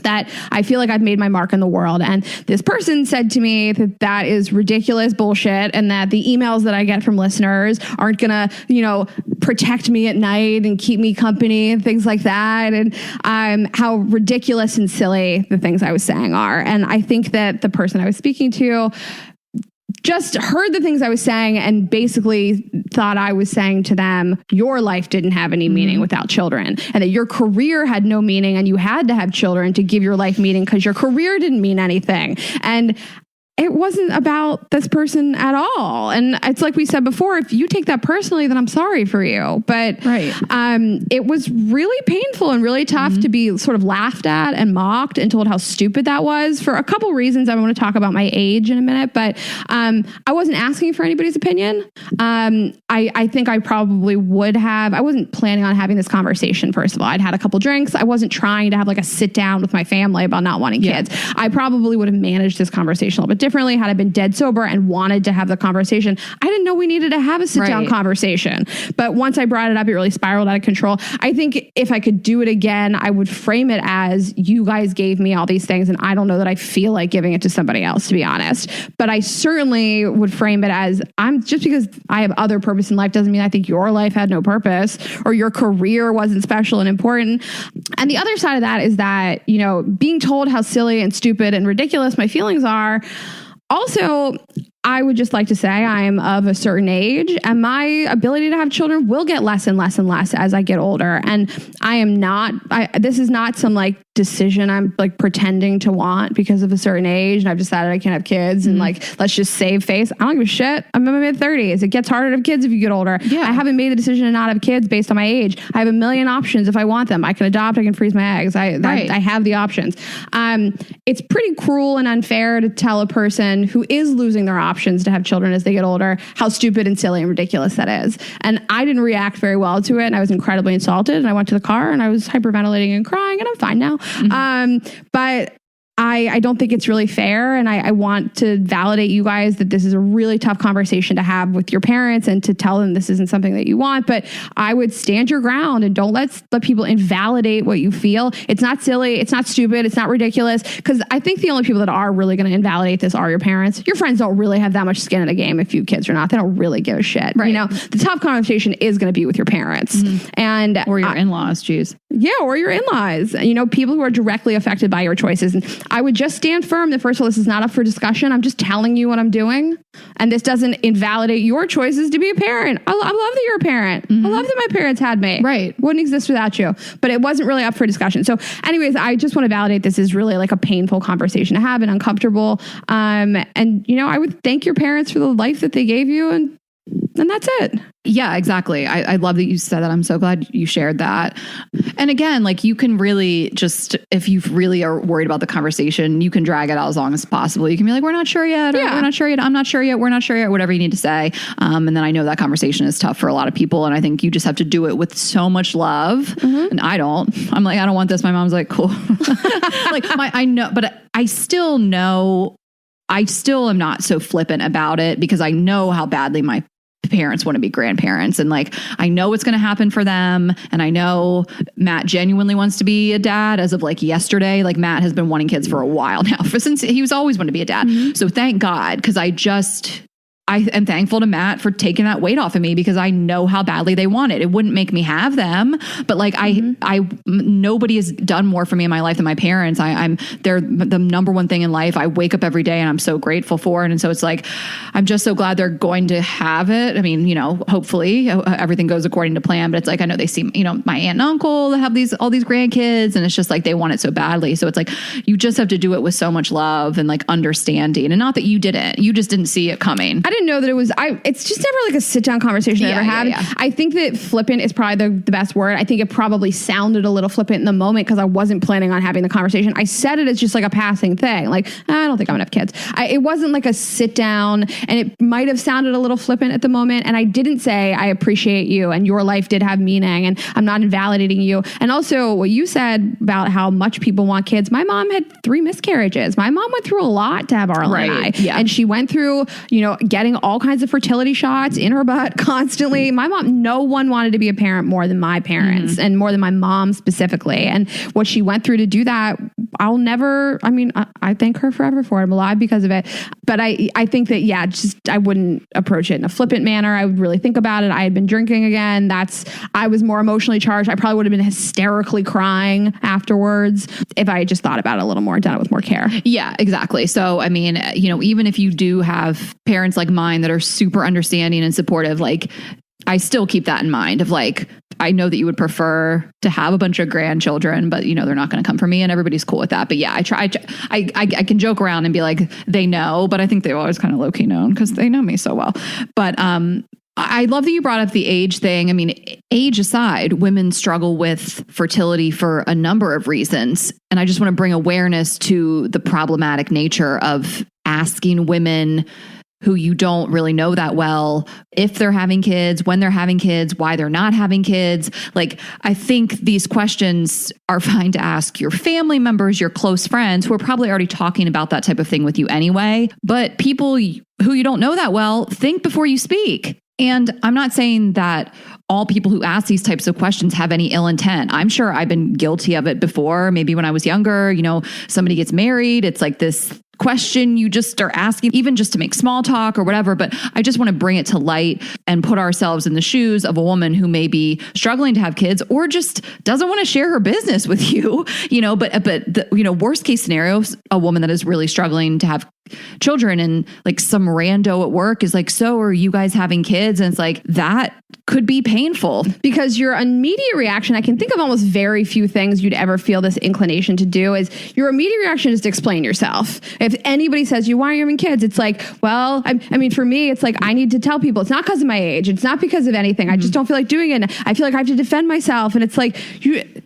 that I feel like I've made my mark in the world. And this person said to me that that is ridiculous bullshit and that the emails that I get from listeners aren't going to, protect me at night and keep me company and things like that. And how ridiculous and silly the things I was saying are. And I think that the person I was speaking to just heard the things I was saying and basically thought I was saying to them, your life didn't have any meaning without children, and that your career had no meaning and you had to have children to give your life meaning because your career didn't mean anything. And it wasn't about this person at all. And it's like we said before, if you take that personally, then I'm sorry for you. But it was really painful and really tough to be sort of laughed at and mocked and told how stupid that was for a couple reasons. I want to talk about my age in a minute, but I wasn't asking for anybody's opinion. I think I probably would have. I wasn't planning on having this conversation, first of all. I'd had a couple drinks. I wasn't trying to have like a sit down with my family about not wanting kids. I probably would have managed this conversation a little bit differently had I been dead sober and wanted to have the conversation. I didn't know we needed to have a sit down conversation. But once I brought it up, it really spiraled out of control. I think if I could do it again, I would frame it as, you guys gave me all these things and I don't know that I feel like giving it to somebody else, to be honest. But I certainly would frame it as, just because I have other purpose in life doesn't mean I think your life had no purpose or your career wasn't special and important. And the other side of that is that, being told how silly and stupid and ridiculous my feelings are. Also, I would just like to say I am of a certain age and my ability to have children will get less and less and less as I get older. And this is not some like decision I'm like pretending to want because of a certain age and I've decided I can't have kids and like, let's just save face. I don't give a shit. I'm in my mid-30s. It gets harder to have kids if you get older. Yeah. I haven't made the decision to not have kids based on my age. I have a million options if I want them. I can adopt, I can freeze my eggs. I have the options. It's pretty cruel and unfair to tell a person who is losing their options to have children as they get older how stupid and silly and ridiculous that is. And I didn't react very well to it and I was incredibly insulted and I went to the car and I was hyperventilating and crying and I'm fine now. But I don't think it's really fair. And I want to validate you guys that this is a really tough conversation to have with your parents and to tell them this isn't something that you want. But I would stand your ground and don't let people invalidate what you feel. It's not silly. It's not stupid. It's not ridiculous. Because I think the only people that are really going to invalidate this are your parents. Your friends don't really have that much skin in the game if you have kids or not. They don't really give a shit. Right. You know, the tough conversation is going to be with your parents. Or your in-laws, geez. Yeah, or your in-laws. You know, people who are directly affected by your choices. And I would just stand firm that, first of all, this is not up for discussion. I'm just telling you what I'm doing. And this doesn't invalidate your choices to be a parent. I love that you're a parent. I love that my parents had me. Right. Wouldn't exist without you. But it wasn't really up for discussion. So anyways, I just want to validate this is really like a painful conversation to have and uncomfortable. And, you know, I would thank your parents for the life that they gave you and that's it. Yeah, exactly. I love that you said that. I'm so glad you shared that. And again, like you can really just, if you really are worried about the conversation, you can drag it out as long as possible. You can be like, we're not sure yet. Or, we're not sure yet. I'm not sure yet. We're not sure yet. Whatever you need to say. And then I know that conversation is tough for a lot of people. And I think you just have to do it with so much love. And I don't. I'm like, I don't want this. My mom's like, cool. I know, but I still know. I still am not so flippant about it because I know how badly my parents want to be grandparents. And like, I know what's going to happen for them. And I know Matt genuinely wants to be a dad as of like yesterday. Like Matt has been wanting kids for a while now, since he was always wanted to be a dad. So thank God. Cause I am thankful to Matt for taking that weight off of me because I know how badly they want it. It wouldn't make me have them, but like nobody has done more for me in my life than my parents. They're the number one thing in life. I wake up every day and I'm so grateful for it. And so it's like, I'm just so glad they're going to have it. I mean, you know, hopefully everything goes according to plan, but it's like, I know they see, you know, my aunt and uncle that have all these grandkids and it's just like, they want it so badly. So it's like, you just have to do it with so much love and like understanding and not that you just didn't see it coming. I didn't know that it was, it's just never like a sit down conversation I ever had. Yeah. I think that flippant is probably the best word. I think it probably sounded a little flippant in the moment because I wasn't planning on having the conversation. I said it as just like a passing thing. Like, I don't think I'm gonna have kids. It wasn't like a sit down and it might have sounded a little flippant at the moment. And I didn't say, I appreciate you and your life did have meaning and I'm not invalidating you. And also what you said about how much people want kids. My mom had 3 miscarriages. My mom went through a lot to have Arlen and I. Yeah. And she went through, you know, getting all kinds of fertility shots in her butt constantly. My mom, no one wanted to be a parent more than my parents and more than my mom specifically. And what she went through to do that, I thank her forever for it. I'm alive because of it. But I think that, I wouldn't approach it in a flippant manner. I would really think about it. I had been drinking again. I was more emotionally charged. I probably would have been hysterically crying afterwards if I had just thought about it a little more and done it with more care. Yeah, exactly. So, I mean, you know, even if you do have parents like mine that are super understanding and supportive, like I still keep that in mind of like, I know that you would prefer to have a bunch of grandchildren, but you know, they're not going to come for me and everybody's cool with that. But yeah, I can joke around and be like, they know, but I think they've always kind of low-key known because they know me so well. But, I love that you brought up the age thing. I mean, age aside, women struggle with fertility for a number of reasons. And I just want to bring awareness to the problematic nature of asking women who you don't really know that well, if they're having kids, when they're having kids, why they're not having kids. Like, I think these questions are fine to ask your family members, your close friends who are probably already talking about that type of thing with you anyway. But people who you don't know that well, think before you speak. And I'm not saying that all people who ask these types of questions have any ill intent. I'm sure I've been guilty of it before. Maybe when I was younger, you know, somebody gets married, it's like this question you just are asking, even just to make small talk or whatever. But I just want to bring it to light and put ourselves in the shoes of a woman who may be struggling to have kids or just doesn't want to share her business with you, you know, but the, you know, worst case scenario, a woman that is really struggling to have children, and like some rando at work is like, so are you guys having kids? And it's like, that could be painful. Because your immediate reaction, I can think of almost very few things you'd ever feel this inclination to do, is your immediate reaction is to explain yourself. If anybody says you, why are you having kids? It's like, well, I mean, for me, it's like, I need to tell people it's not because of my age. It's not because of anything. I just don't feel like doing it. I feel like I have to defend myself. And it's like,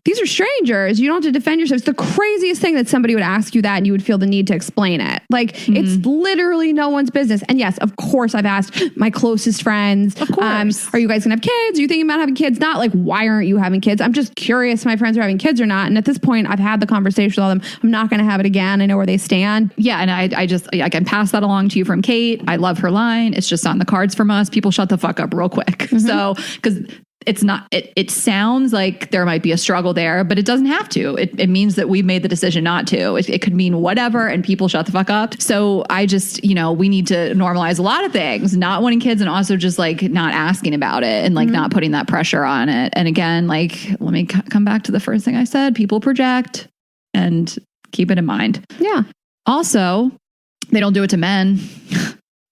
these are strangers. You don't have to defend yourself. It's the craziest thing that somebody would ask you that and you would feel the need to explain it. Like, it's literally no one's business. And yes, of course, I've asked my closest friends, of course, are you guys gonna have kids? Are you thinking about having kids? Not like, why aren't you having kids? I'm just curious if my friends are having kids or not. And at this point, I've had the conversation with all them. I'm not going to have it again. I know where they stand. Yeah. And I can pass that along to you from Kate. I love her line. It's just on the cards from us. People shut the fuck up real quick. So, because it's not, it sounds like there might be a struggle there, but it doesn't have to. It means that we've made the decision not to. It could mean whatever, and people shut the fuck up. So I just, we need to normalize a lot of things, not wanting kids, and also just like not asking about it, and like not putting that pressure on it. And again, like, let me come back to the first thing I said, people project, and keep it in mind. Yeah. Also, they don't do it to men.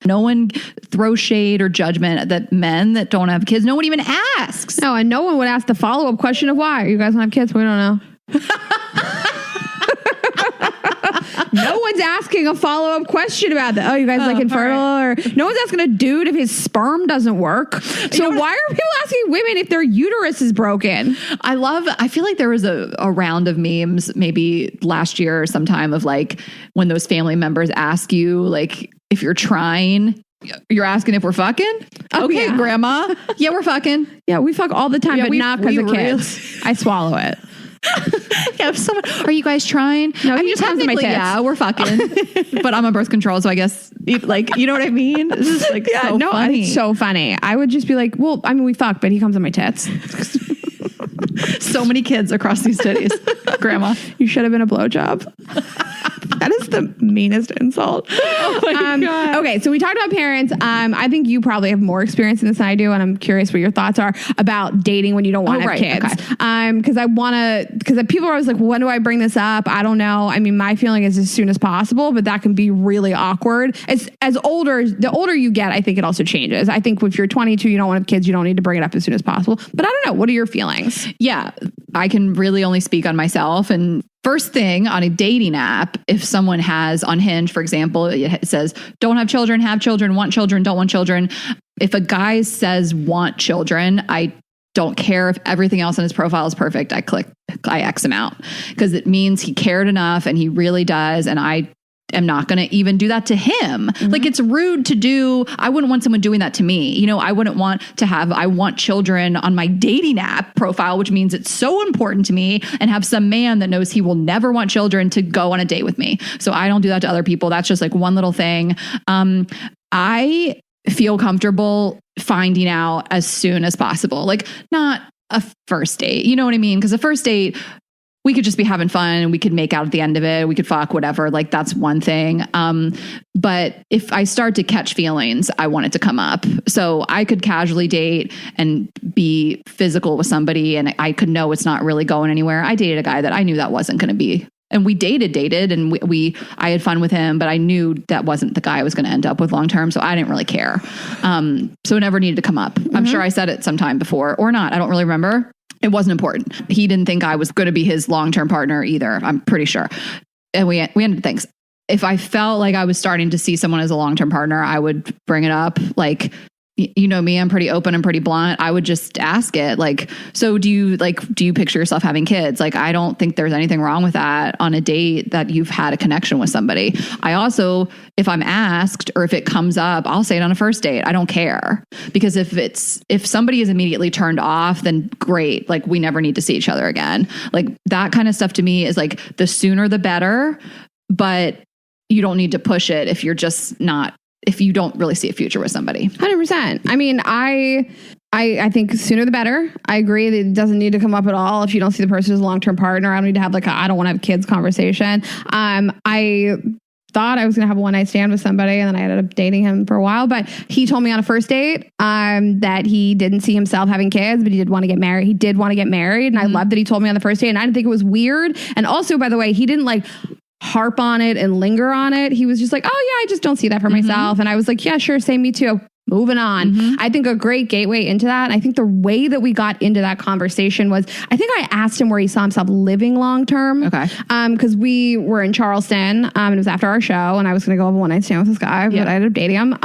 No one throws shade or judgment at men that don't have kids. No one even asks. No, and no one would ask the follow-up question of why. You guys don't have kids? We don't know. No one's asking a follow-up question about that. Oh, you guys like infertile? Right. Or no one's asking a dude if his sperm doesn't work. So why are people asking women if their uterus is broken? I feel like there was a round of memes maybe last year or sometime of like when those family members ask you like if you're trying. You're asking if we're fucking? Okay, yeah. Grandma. Yeah, we're fucking. Yeah, we fuck all the time, but not because of kids. Really... I swallow it. Yeah, if someone, are you guys trying? No, he just comes to my tits. Yeah, we're fucking. But I'm on birth control, so I guess, like, you know what I mean? This is like so funny. It's so funny. I would just be like, well, I mean, we fuck, but he comes on my tits. So many kids across these titties. Grandma. You should have been a blowjob. That is the meanest insult. Oh my God. Okay, so we talked about parents. I think you probably have more experience in this than I do, and I'm curious what your thoughts are about dating when you don't want to have kids. Okay. Because people are always like, well, when do I bring this up? I don't know. I mean, my feeling is as soon as possible, but that can be really awkward. The older you get, I think it also changes. I think if you're 22, you don't want to have kids, you don't need to bring it up as soon as possible. But I don't know. What are your feelings? Yeah, I can really only speak on myself. And first thing on a dating app, if someone has on Hinge, for example, it says, don't have children, have children, want children, don't want children. If a guy says want children, I don't care if everything else on his profile is perfect. I X him out because it means he cared enough and he really does. And I am not going to even do that to him. Mm-hmm. Like, it's rude to do. I wouldn't want someone doing that to me. I wouldn't want to have, I want children on my dating app profile, which means it's so important to me, and have some man that knows he will never want children to go on a date with me. So I don't do that to other people. That's just like one little thing. I feel comfortable finding out as soon as possible, like not a first date. You know what I mean? Because a first date, we could just be having fun and we could make out at the end of it. We could fuck, whatever. Like, that's one thing. But if I start to catch feelings, I want it to come up. So I could casually date and be physical with somebody, and I could know it's not really going anywhere. I dated a guy that I knew that wasn't going to be. And we dated, and I had fun with him, but I knew that wasn't the guy I was going to end up with long term. So I didn't really care. So it never needed to come up. Mm-hmm. I'm sure I said it sometime before or not. I don't really remember. It wasn't important. He didn't think I was going to be his long-term partner either. I'm pretty sure. And we ended things. If I felt like I was starting to see someone as a long-term partner, I would bring it up. Like, you know me, I'm pretty open and pretty blunt. I would just ask it. Like, so do you picture yourself having kids? Like, I don't think there's anything wrong with that on a date that you've had a connection with somebody. I also, if I'm asked or if it comes up, I'll say it on a first date. I don't care, because if somebody is immediately turned off, then great. Like, we never need to see each other again. Like, that kind of stuff to me is like, the sooner the better, but you don't need to push it if you're just not, if you don't really see a future with somebody. 100%. I mean, I think sooner the better. I agree that it doesn't need to come up at all if you don't see the person as a long-term partner. I don't need to have like I don't want to have kids conversation. I thought I was going to have a one-night stand with somebody, and then I ended up dating him for a while. But he told me on a first date that he didn't see himself having kids, but he did want to get married. He did want to get married. And I loved that he told me on the first date, and I didn't think it was weird. And also, by the way, he didn't like harp on it and linger on it. He was just like, oh yeah, I just don't see that for myself. And I was like, yeah, sure. Same, me too. Moving on. I think a great gateway into that. And I think the way that we got into that conversation was, I think I asked him where he saw himself living long term. Okay. Because we were in Charleston, and it was after our show, and I was going to go have a one night stand with this guy, but I ended up dating him.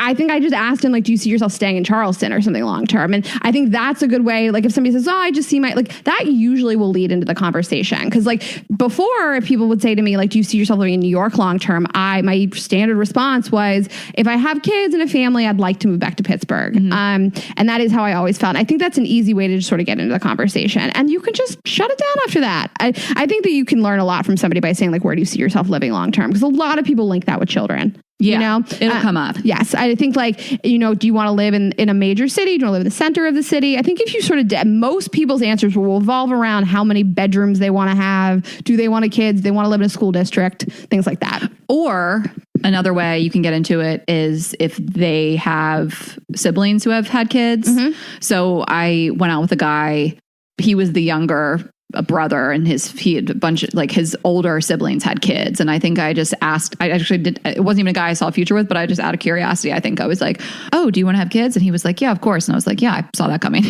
I think I just asked him, like, do you see yourself staying in Charleston or something long term? And I think that's a good way. Like, if somebody says, oh, I just see that usually will lead into the conversation. Because, like, before, if people would say to me, like, do you see yourself living in New York long term? My standard response was, if I have kids and a family, I'd like to move back to Pittsburgh. And that is how I always felt. I think that's an easy way to just sort of get into the conversation. And you can just shut it down after that. I think that you can learn a lot from somebody by saying, like, where do you see yourself living long term? Because a lot of people link that with children. Yeah, you know, it'll come up. Yes. I think, like, you know, do you want to live in a major city? Do you want to live in the center of the city? I think if you sort of, most people's answers will revolve around how many bedrooms they want to have. Do they want kids? They want to live in a school district, things like that. Or another way you can get into it is if they have siblings who have had kids. So I went out with a guy, he was the younger brother, and he had a bunch of, like, his older siblings had kids. And I think I just asked, I actually did, it wasn't even a guy I saw a future with, but I just, out of curiosity, I think I was like, oh, do you want to have kids? And he was like, yeah, of course. And I was like, yeah, I saw that coming.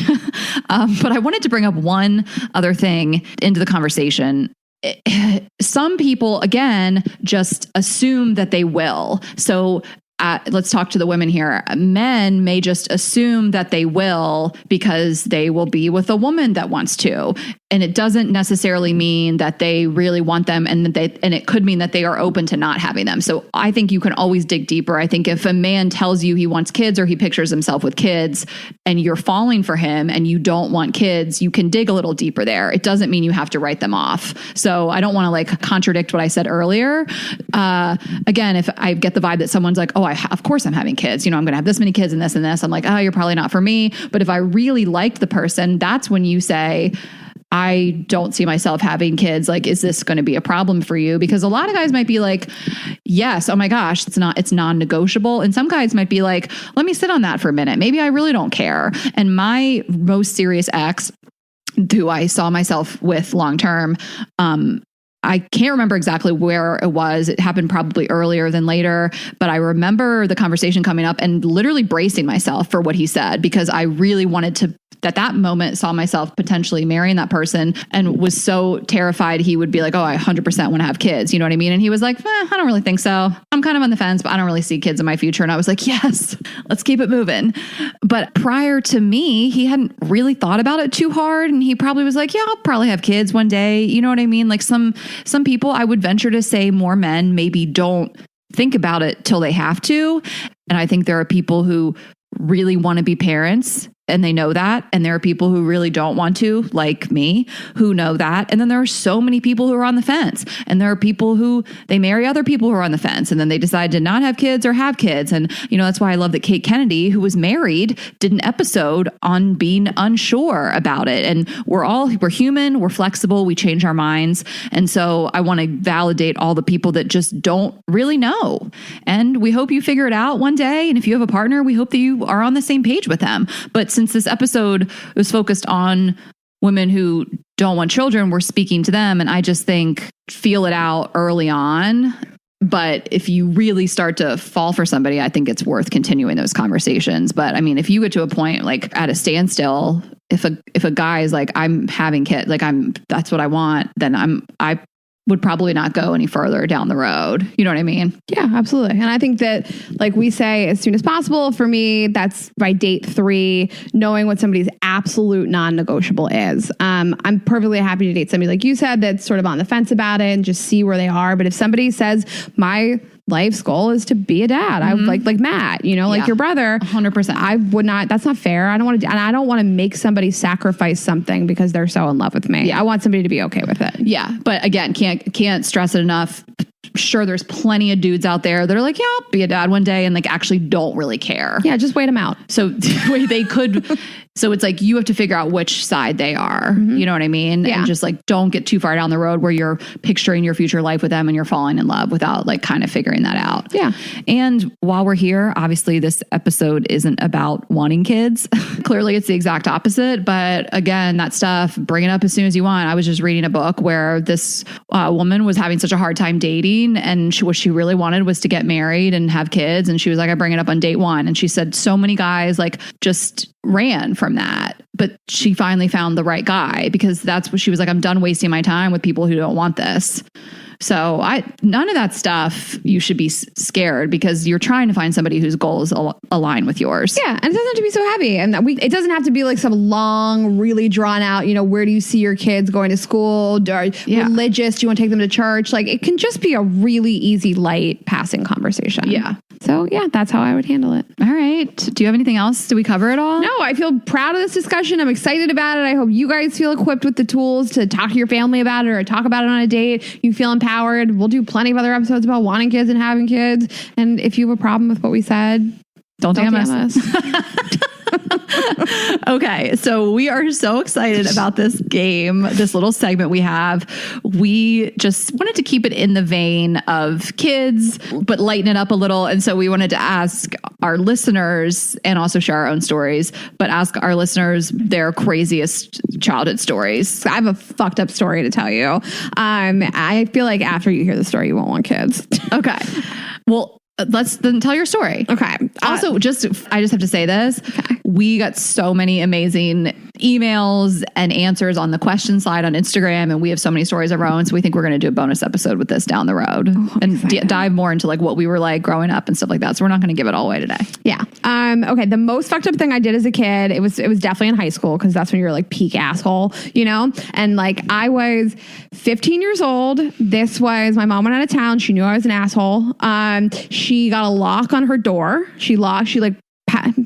But I wanted to bring up one other thing into the conversation. Some people, again, just assume that they will. So let's talk to the women here. Men may just assume that they will because they will be with a woman that wants to. And it doesn't necessarily mean that they really want them, and it could mean that they are open to not having them. So I think you can always dig deeper. I think if a man tells you he wants kids or he pictures himself with kids and you're falling for him and you don't want kids, you can dig a little deeper there. It doesn't mean you have to write them off. So I don't want to, like, contradict what I said earlier. Again, if I get the vibe that someone's like, oh, of course I'm having kids, you know, I'm going to have this many kids and this and this, I'm like, oh, you're probably not for me. But if I really liked the person, that's when you say, I don't see myself having kids. Like, is this going to be a problem for you? Because a lot of guys might be like, yes, oh my gosh, it's non-negotiable. And some guys might be like, let me sit on that for a minute. Maybe I really don't care. And my most serious ex, who I saw myself with long-term, I can't remember exactly where it was. It happened probably earlier than later, but I remember the conversation coming up and literally bracing myself for what he said, because I really wanted to, at that moment, saw myself potentially marrying that person and was so terrified he would be like, oh, I 100% want to have kids. You know what I mean? And he was like, I don't really think so. I'm kind of on the fence, but I don't really see kids in my future. And I was like, yes, let's keep it moving. But prior to me, he hadn't really thought about it too hard. And he probably was like, yeah, I'll probably have kids one day. You know what I mean? Like some people, I would venture to say more men maybe don't think about it till they have to. And I think there are people who really want to be parents and they know that. And there are people who really don't want to, like me, who know that. And then there are so many people who are on the fence. And there are people who they marry other people who are on the fence. And then they decide to not have kids or have kids. And, you know, that's why I love that Kate Kennedy, who was married, did an episode on being unsure about it. And we're human, we're flexible, we change our minds. And so I want to validate all the people that just don't really know. And we hope you figure it out one day. And if you have a partner, we hope that you are on the same page with them. But since this episode was focused on women who don't want children, we're speaking to them. And I just think feel it out early on. But if you really start to fall for somebody, I think it's worth continuing those conversations. But I mean, if you get to a point like at a standstill, if a guy is like, I'm having kids, like that's what I want, then I would probably not go any further down the road. You know what I mean? Yeah, absolutely. And I think that, like we say, as soon as possible, for me, that's by date 3, knowing what somebody's absolute non-negotiable is. I'm perfectly happy to date somebody, like you said, that's sort of on the fence about it and just see where they are. But if somebody says, my life's goal is to be a dad, I would like Matt, you know, like your brother, 100%. I would not, that's not fair. I don't want to, and I don't want to make somebody sacrifice something because they're so in love with me. Yeah. I want somebody to be okay with it. Yeah. But again, can't stress it enough. Sure, there's plenty of dudes out there that are like, yeah, I'll be a dad one day, and like actually don't really care. Yeah, just wait them out. So they could So it's like you have to figure out which side they are. You know what I mean? Yeah. And just like don't get too far down the road where you're picturing your future life with them and you're falling in love without like kind of figuring that out. Yeah. And while we're here, obviously this episode isn't about wanting kids. Clearly it's the exact opposite. But again, that stuff, bring it up as soon as you want. I was just reading a book where this woman was having such a hard time dating, and what she really wanted was to get married and have kids. And she was like, I bring it up on date one. And she said so many guys like just ran from that. But she finally found the right guy, because that's what she was like, I'm done wasting my time with people who don't want this. So none of that stuff, you should be scared, because you're trying to find somebody whose goals align with yours. Yeah. And it doesn't have to be so heavy. And it doesn't have to be like some long, really drawn out, where do you see your kids going to school? Religious? Do you want to take them to church? Like, it can just be a really easy, light passing conversation. Yeah. So yeah, that's how I would handle it. All right. Do you have anything else? Did we cover it all? No, I feel proud of this discussion. I'm excited about it. I hope you guys feel equipped with the tools to talk to your family about it or talk about it on a date. You feel empowered. We'll do plenty of other episodes about wanting kids and having kids. And if you have a problem with what we said, don't DM us. Okay, so we are so excited about this game, this little segment we have. We just wanted to keep it in the vein of kids, but lighten it up a little. And so we wanted to ask our listeners, and also share our own stories, but ask our listeners their craziest childhood stories. I have a fucked up story to tell you. I feel like after you hear the story, you won't want kids. Okay. Well, let's then tell your story. Okay. Also, I just have to say this. Okay. We got so many amazing emails and answers on the question slide on Instagram, and we have so many stories of our own. So we think we're going to do a bonus episode with this down the road and dive more into like what we were like growing up and stuff like that. So we're not going to give it all away today. Yeah. Okay. The most fucked up thing I did as a kid, it was definitely in high school, because that's when you're like peak asshole, and like I was 15 years old. This was, my mom went out of town. She knew I was an asshole. She got a lock on her door.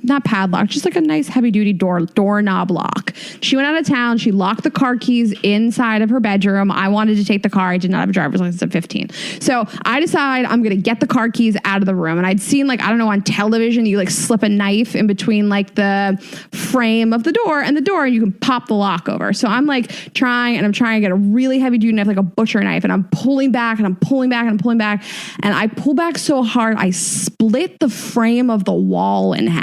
Not padlock, just like a nice heavy duty doorknob lock. She went out of town. She locked the car keys inside of her bedroom. I wanted to take the car. I did not have a driver's license at 15. So I decide I'm going to get the car keys out of the room. And I'd seen on television, you like slip a knife in between like the frame of the door and you can pop the lock over. So I'm like trying to get a really heavy duty knife, like a butcher knife. And I'm pulling back and I'm pulling back and I'm pulling back. And I pull back so hard, I split the frame of the wall in half.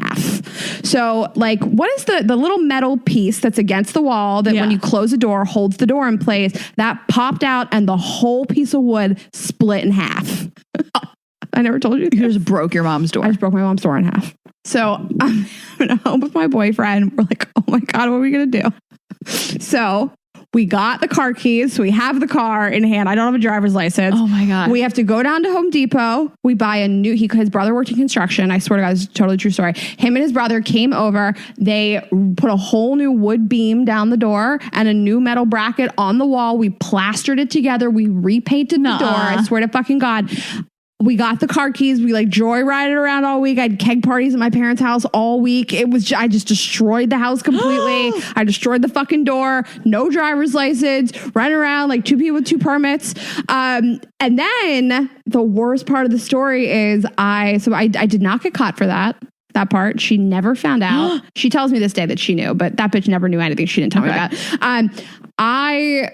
So like, what is the little metal piece that's against the wall that when you close the door holds the door in place? That popped out and the whole piece of wood split in half. I never told you. You just broke your mom's door. I just broke my mom's door in half. So I'm home with my boyfriend. We're like, oh my God, what are we going to do? So we got the car keys. So we have the car in hand. I don't have a driver's license. Oh my God. We have to go down to Home Depot. We buy a new, his brother worked in construction. I swear to God, this is a totally true story. Him and his brother came over. They put a whole new wood beam down the door and a new metal bracket on the wall. We plastered it together. We repainted the door. I swear to fucking God. We got the car keys. We like joyrided around all week. I had keg parties at my parents' house all week. I just destroyed the house completely. I destroyed the fucking door. No driver's license. Running around like two people with two permits. And then the worst part of the story is I did not get caught for that part. She never found out. She tells me this day that she knew, but that bitch never knew anything she didn't tell me about. I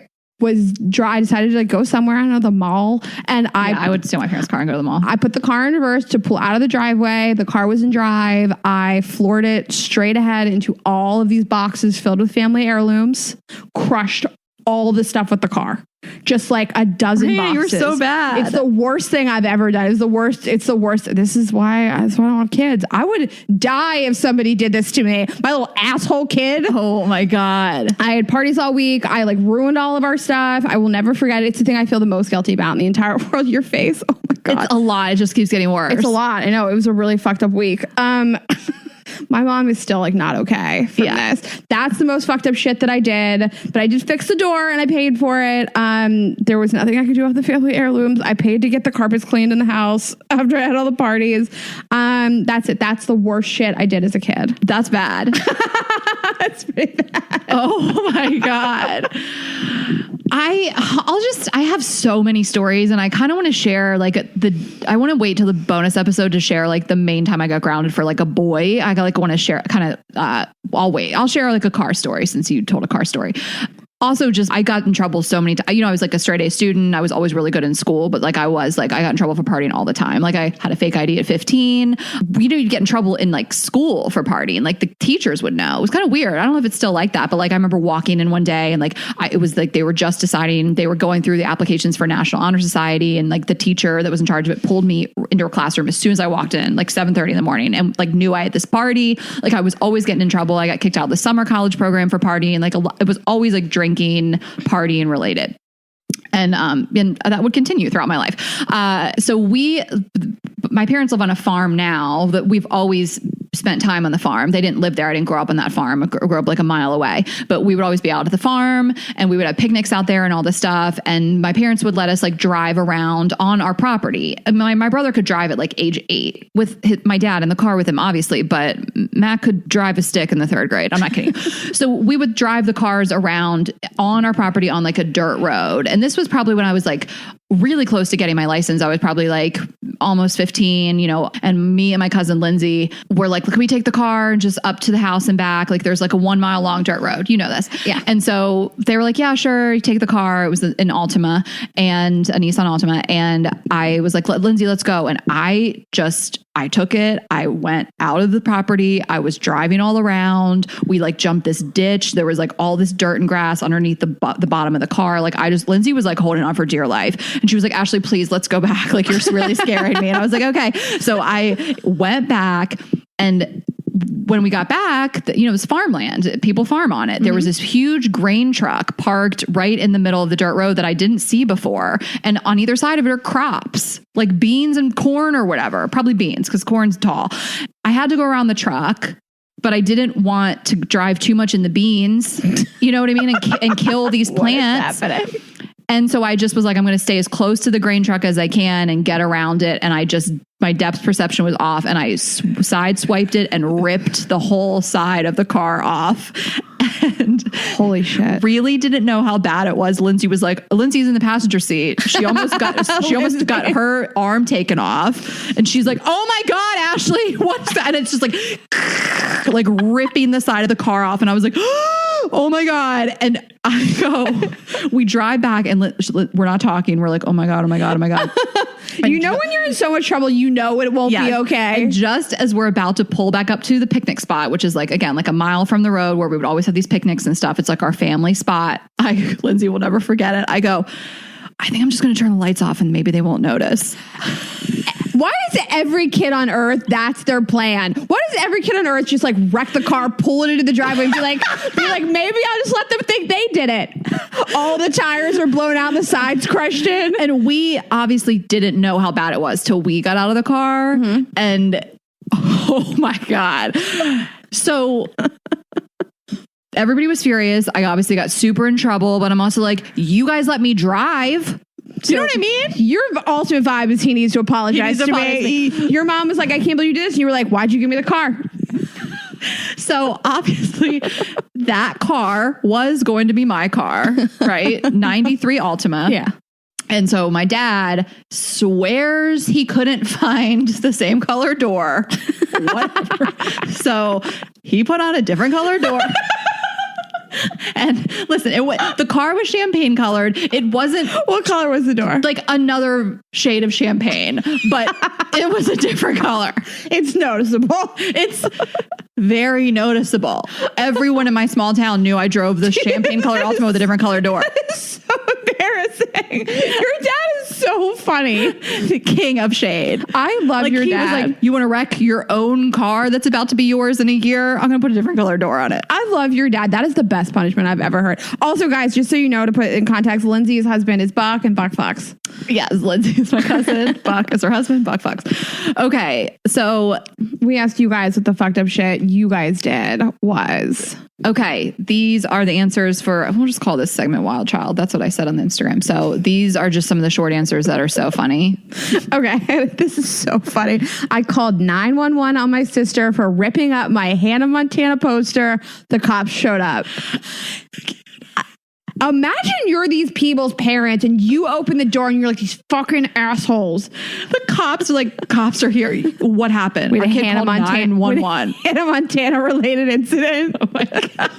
decided to like go somewhere, I don't know, the mall. And I would steal my parents' car and go to the mall. I put the car in reverse to pull out of the driveway. The car was in drive. I floored it straight ahead into all of these boxes filled with family heirlooms, crushed all the stuff with the car. Just like a dozen boxes. You were so bad. It's the worst thing I've ever done. It's the worst. This is why I don't have kids. I would die if somebody did this to me. My little asshole kid. Oh my God. I had parties all week. I like ruined all of our stuff. I will never forget it. It's the thing I feel the most guilty about in the entire world. Your face. Oh my God. It's a lot. It just keeps getting worse. It's a lot. I know. It was a really fucked up week. My mom is still like not okay from this. That's the most fucked up shit that I did. But I did fix the door and I paid for it. There was nothing I could do with the family heirlooms. I paid to get the carpets cleaned in the house after I had all the parties. That's it. That's the worst shit I did as a kid. That's bad. That's pretty bad. Oh my God. I have so many stories, and I kind of want to share I want to wait till the bonus episode to share like the main time I got grounded for like a boy. I want to share I'll wait. I'll share like a car story since you told a car story. Also, just I got in trouble so many times. I was like a straight A student. I was always really good in school, but I got in trouble for partying all the time. Like I had a fake ID at 15. You'd get in trouble in like school for partying. Like the teachers would know. It was kind of weird. I don't know if it's still like that, but like I remember walking in one day and it was like they were just deciding, they were going through the applications for National Honor Society, and like the teacher that was in charge of it pulled me into a classroom as soon as I walked in, like 7:30 in the morning, and like knew I had this party. Like I was always getting in trouble. I got kicked out of the summer college program for partying. Like it was always like drinking, partying related. And that would continue throughout my life. So my parents live on a farm now that we've always spent time on the farm. They didn't live there. I didn't grow up on that farm. I grew up like a mile away, but we would always be out at the farm and we would have picnics out there and all this stuff. And my parents would let us like drive around on our property. And my brother could drive at like age 8 with my dad in the car with him, obviously, but Matt could drive a stick in the 3rd grade. I'm not kidding. So we would drive the cars around on our property on like a dirt road. And this was probably when I was like really close to getting my license. I was probably like almost 15, and me and my cousin Lindsay were like, can we take the car just up to the house and back? Like there's like a 1 mile long dirt road. You know this. Yeah. And so they were like, yeah, sure. You take the car. It was an Altima and a Nissan Altima. And I was like, Lindsay, let's go. And I took it. I went out of the property. I was driving all around. We like jumped this ditch. There was like all this dirt and grass underneath the bottom of the car. Like Lindsay was like holding on for dear life. And she was like, Ashley, please, let's go back. Like you're really scaring me. And I was like, okay. So I went back, and when we got back, it was farmland. People farm on it. There was this huge grain truck parked right in the middle of the dirt road that I didn't see before. And on either side of it are crops, like beans and corn or whatever, probably beans because corn's tall. I had to go around the truck, but I didn't want to drive too much in the beans, you know what I mean? And kill these plants. What is happening? And so I just was like, I'm going to stay as close to the grain truck as I can and get around it. And my depth perception was off, and I side swiped it and ripped the whole side of the car off. And holy shit, really didn't know how bad it was. Lindsay was like, Lindsay's in the passenger seat. She almost got her arm taken off. And she's like, oh my God, Ashley, what's that? And it's just like ripping the side of the car off. And I was like, oh my God. And we drive back and we're not talking. We're like, oh my God, oh my God, oh my God. When you're in so much trouble, it won't be okay. And just as we're about to pull back up to the picnic spot, which is like, again, like a mile from the road where we would always have these picnics and stuff. It's like our family spot. Lindsay will never forget it. I go, I think I'm just going to turn the lights off and maybe they won't notice. Why is every kid on earth, that's their plan? Why does every kid on earth just like wreck the car, pull it into the driveway and be like, maybe I'll just let them think they did it. All the tires are blown out, the sides crushed in. And we obviously didn't know how bad it was till we got out of the car. Mm-hmm. And oh my God. So everybody was furious. I obviously got super in trouble, but I'm also like, you guys let me drive. So you know what I mean? Your ultimate vibe is he needs to apologize to me. Your mom was like, I can't believe you did this. And you were like, why'd you give me the car? So obviously that car was going to be my car, right? 93 Altima. Yeah. And so my dad swears he couldn't find the same color door. Whatever. So he put on a different color door. And listen, the car was champagne colored. It wasn't. What color was the door? Like another shade of champagne, but it was a different color. It's noticeable. It's very noticeable. Everyone in my small town knew I drove the champagne colored Altima with a different color door. It's so embarrassing. Your dad is so funny. The king of shade. I love your dad. He was like, you want to wreck your own car that's about to be yours in a year? I'm going to put a different color door on it. I love your dad. That is the best punishment I've ever heard. Also, guys, just so you know, to put in context, Lindsay's husband is Buck and Buck fucks. Yes, Lindsay is my cousin. Buck is her husband. Buck fucks. Okay, so we asked you guys what the fucked up shit you guys did was. Okay, these are the answers for, we'll just call this segment Wild Child. That's what I said on the Instagram. So these are just some of the short answers that are so funny. Okay, this is so funny. I called 911 on my sister for ripping up my Hannah Montana poster. The cops showed up. Imagine you're these people's parents and you open the door and you're like, these fucking assholes. The cops are like, cops are here. What happened? We had Our a kid Hannah called Montana 911. Hannah Montana related incident. Oh my God.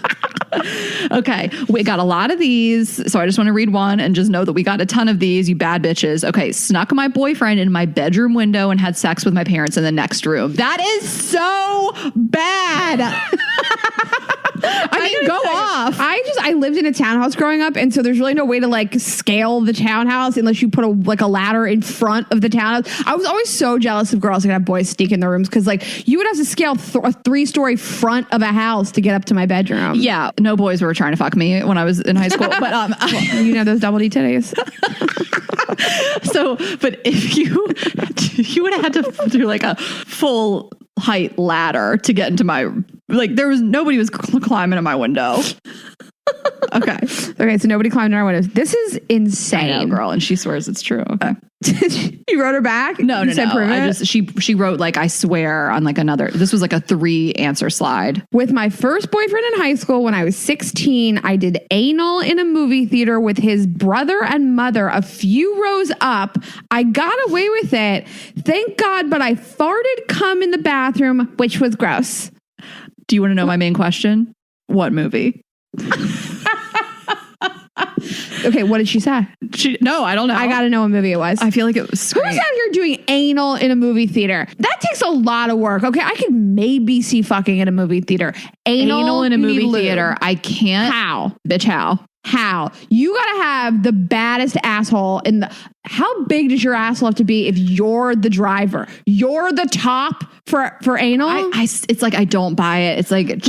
Okay, we got a lot of these, so I just want to read one and just know that we got a ton of these, you bad bitches. Okay, snuck my boyfriend in my bedroom window and had sex with my parents in the next room. That is so bad. I mean, go off. I lived in a townhouse growing up, and so there's really no way to like scale the townhouse unless you put a ladder in front of the townhouse. I was always so jealous of girls that have boys sneak in their rooms because like you would have to scale a 3-story front of a house to get up to my bedroom. Yeah, no boys were trying to fuck me when I was in high school, but well, you know those double D titties. So, but if you would have had to do like a full height ladder to get into my, like nobody was climbing in my window. Okay, so nobody climbed in our windows. This is insane. I know, girl, and she swears it's true. Okay. You wrote her back? No. She wrote like, I swear on like another, this was like a 3-answer slide. With my first boyfriend in high school when I was 16, I did anal in a movie theater with his brother and mother a few rows up. I got away with it. Thank God, but I farted cum in the bathroom, which was gross. Do you want to know my main question? What movie? Okay, what did she say? No, I don't know. I got to know what movie it was. I feel like it was Who's out here doing anal in a movie theater? That takes a lot of work. Okay, I could maybe see fucking in a movie theater. Anal in a movie theater. I can't. How? Bitch, how? How? You gotta have the baddest asshole in the... How big does your asshole have to be if you're the driver? You're the top for anal? It's like, I don't buy it. It's like,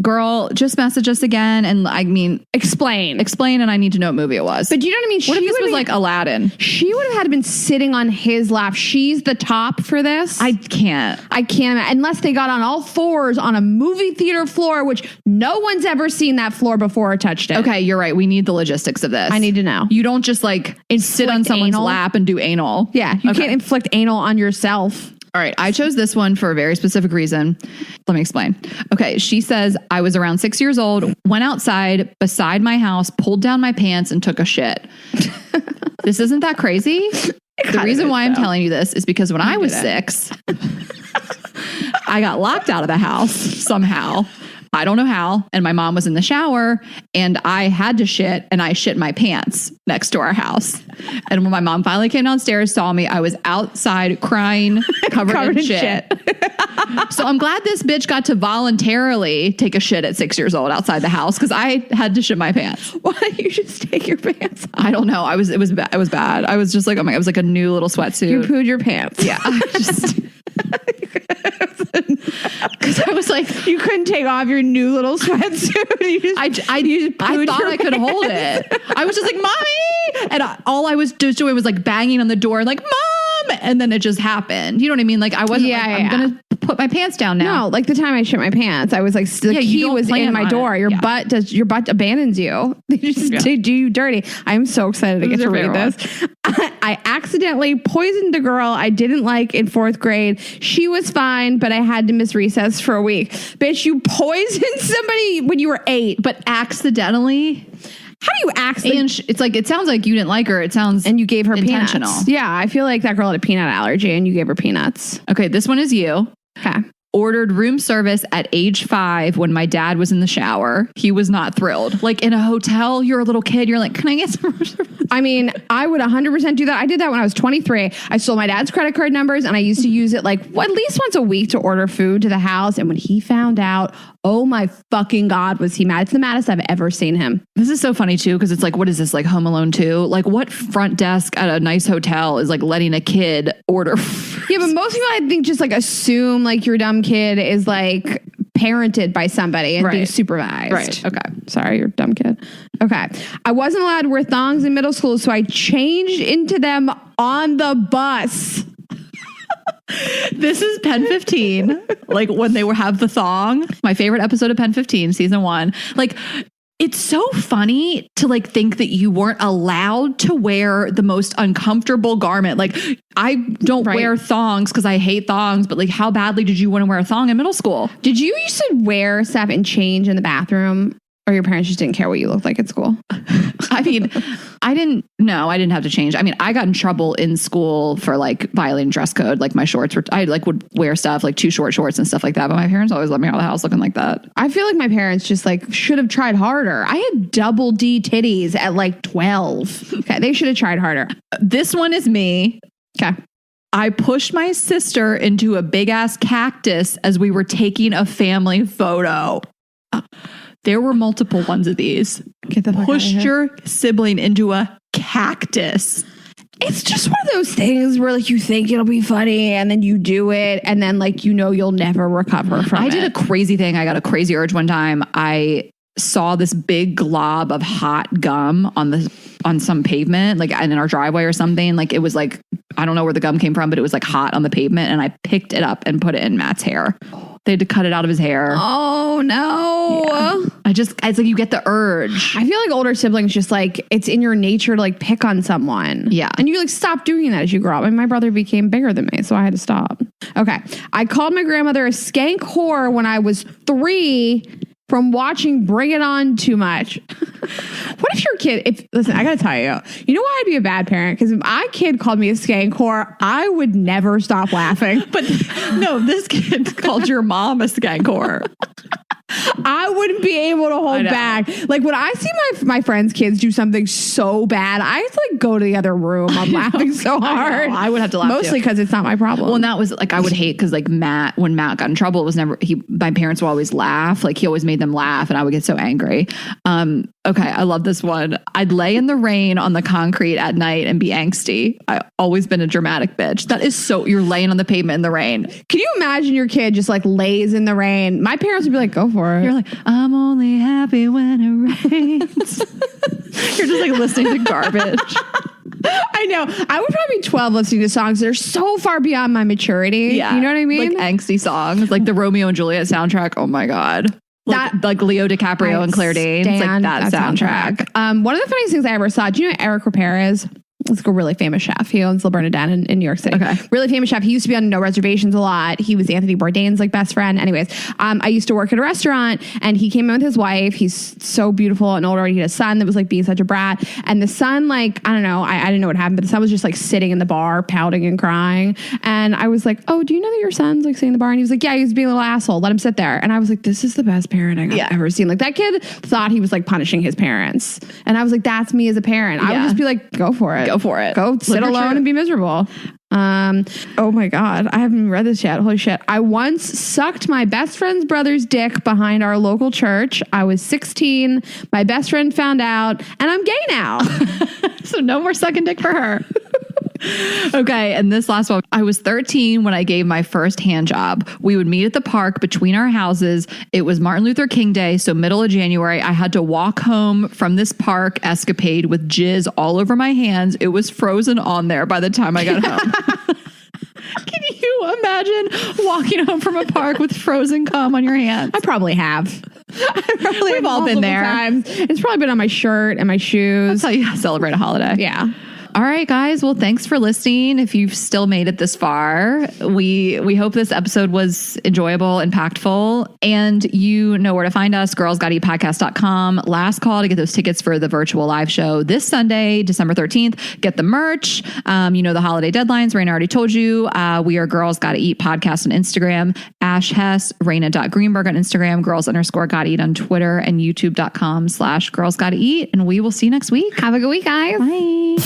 girl, just message us again. And I mean... Explain. And I need to know what movie it was. But you know what I mean? What if this was like Aladdin? She would have had to been sitting on his lap. She's the top for this. I can't. Unless they got on all fours on a movie theater floor, which no one's ever seen that floor before or touched it. Okay, you're right. We need the logistics of this. I need to know. You don't just like sit on someone's lap and do anal. Yeah, you can't inflict anal on yourself. All right, I chose this one for a very specific reason. Let me explain. Okay, she says, I was around 6 years old, went outside beside my house, pulled down my pants and took a shit. This isn't that crazy? The reason why I'm telling you this is because when I was 6, I got locked out of the house somehow. I don't know how. And my mom was in the shower and I had to shit and I shit my pants next to our house. And when my mom finally came downstairs, saw me, I was outside crying, covered in shit. So I'm glad this bitch got to voluntarily take a shit at 6 years old outside the house because I had to shit my pants. Why don't you just take your pants off? I don't know. It was bad. I was just like, oh my, it was like a new little sweatsuit. You pooed your pants. Yeah. Because I was like, you couldn't take off your new little sweatsuit. I thought I could hold it. I was just like, mommy. And all I was just doing was like banging on the door, like, mom. And then it just happened. You know what I mean? Like I wasn't I'm going to put my pants down now. No, like the time I shit my pants, I was like, the key was in my door. Your butt abandons you. They just do you dirty. I'm so excited to get to read this. I accidentally poisoned a girl I didn't like in 4th grade. She was fine, but I had to miss recess for a week. Bitch, you poisoned somebody when you were 8. But accidentally? How do you accidentally? And it's like, it sounds like you didn't like her. It sounds and you gave her intentional. Peanuts. Yeah, I feel like that girl had a peanut allergy and you gave her peanuts. Okay, this one is you. Okay. Ordered room service at age 5 when my dad was in the shower. He was not thrilled. Like in a hotel, you're a little kid. You're like, can I get some room service? I mean, I would 100% do that. I did that when I was 23. I stole my dad's credit card numbers and I used to use it like at least once a week to order food to the house. And when he found out, oh my fucking God, was he mad? It's the maddest I've ever seen him. This is so funny too, because it's like, what is this, like Home Alone 2? Like what front desk at a nice hotel is like letting a kid order food? Yeah, but most people I think just like assume like your dumb kid is like parented by somebody and being supervised. Right. Okay. Sorry, you're a dumb kid. Okay. I wasn't allowed to wear thongs in middle school, so I changed into them on the bus. This is Pen 15. Like when they have the thong. My favorite episode of Pen 15, season 1. Like it's so funny to like think that you weren't allowed to wear the most uncomfortable garment. Like I don't wear thongs because I hate thongs, but like how badly did you want to wear a thong in middle school? Did you used to wear stuff and change in the bathroom? Or your parents just didn't care what you looked like at school? I mean, I didn't have to change. I mean, I got in trouble in school for like violating dress code. Like my shorts I like would wear stuff like too short shorts and stuff like that. But my parents always let me out of the house looking like that. I feel like my parents just like should have tried harder. I had double D titties at like 12. Okay. They should have tried harder. This one is me. Okay. I pushed my sister into a big ass cactus as we were taking a family photo. There were multiple ones of these. Get the fuck Pushed out of here. your sibling into a cactus. It's just one of those things where like you think it'll be funny and then you do it and then like you'll never recover from it. I did a crazy thing. I got a crazy urge one time. I saw this big glob of hot gum on some pavement, like in our driveway or something. Like it was like, I don't know where the gum came from, but it was like hot on the pavement. And I picked it up and put it in Matt's hair. They had to cut it out of his hair. Oh no. Yeah. It's like you get the urge. I feel like older siblings just like it's in your nature to like pick on someone. Yeah. And you like stop doing that as you grow up. And my brother became bigger than me, so I had to stop. Okay. I called my grandmother a skank whore when I was 3 from watching Bring It On too much. What if your kid, listen, I gotta tell you know why I'd be a bad parent? Because if my kid called me a skank whore, I would never stop laughing. But no, this kid called your mom a skank whore. I wouldn't be able to hold back. Like when I see my friends' kids do something so bad, I just like go to the other room. I'm laughing so hard. I would have to laugh mostly because it's not my problem. Well, and that was like I would hate because like when Matt got in trouble, it was never my parents would always laugh. Like he always made them laugh, and I would get so angry. Okay, I love this one. I'd lay in the rain on the concrete at night and be angsty. I've always been a dramatic bitch. That is so. You're laying on the pavement in the rain. Can you imagine your kid just like lays in the rain? My parents would be like, "Go for it." You're like, I'm only happy when it rains. You're just like listening to garbage. I know. I would probably be 12 listening to songs that are so far beyond my maturity. Yeah. You know what I mean? Like angsty songs, like the Romeo and Juliet soundtrack. Oh my God. Like Leo DiCaprio and Claire Danes. Like that soundtrack. One of the funniest things I ever saw, do you know Eric Ramirez? He's like a really famous chef. He owns La Bernadette in New York City. Okay. Really famous chef. He used to be on No Reservations a lot. He was Anthony Bourdain's like best friend. Anyways, I used to work at a restaurant and he came in with his wife. He's so beautiful and older. He had a son that was like being such a brat. And the son, like, I don't know. I didn't know what happened, but the son was just like sitting in the bar, pouting and crying. And I was like, oh, do you know that your son's like sitting in the bar? And he was like, yeah, he was being a little asshole. Let him sit there. And I was like, this is the best parenting I've ever seen. Like that kid thought he was like punishing his parents. And I was like, that's me as a parent. I would just be like, go for it. Go for it. Go sit alone and be miserable. Oh my God. I haven't read this yet. Holy shit. I once sucked my best friend's brother's dick behind our local church. I was 16. My best friend found out and I'm gay now. So no more sucking dick for her. Okay, and this last one. I was 13 when I gave my first hand job. We would meet at the park between our houses. It was Martin Luther King Day, so middle of January. I had to walk home from this park escapade with jizz all over my hands. It was frozen on there by the time I got home. Can you imagine walking home from a park with frozen cum on your hands? I probably have. We've all been there. Times. It's probably been on my shirt and my shoes. That's how you celebrate a holiday. Yeah. All right, guys. Well, thanks for listening. If you've still made it this far, we hope this episode was enjoyable, impactful, and you know where to find us, girlsgottaeatpodcast.com. Last call to get those tickets for the virtual live show this Sunday, December 13th. Get the merch. You know the holiday deadlines. Rayna already told you. We are Girls Gotta Eat Podcast on Instagram, Ash Hess, Rayna.Greenberg on Instagram, girls_gotta eat on Twitter, and youtube.com/girlsgottaeat. And we will see you next week. Have a good week, guys. Bye.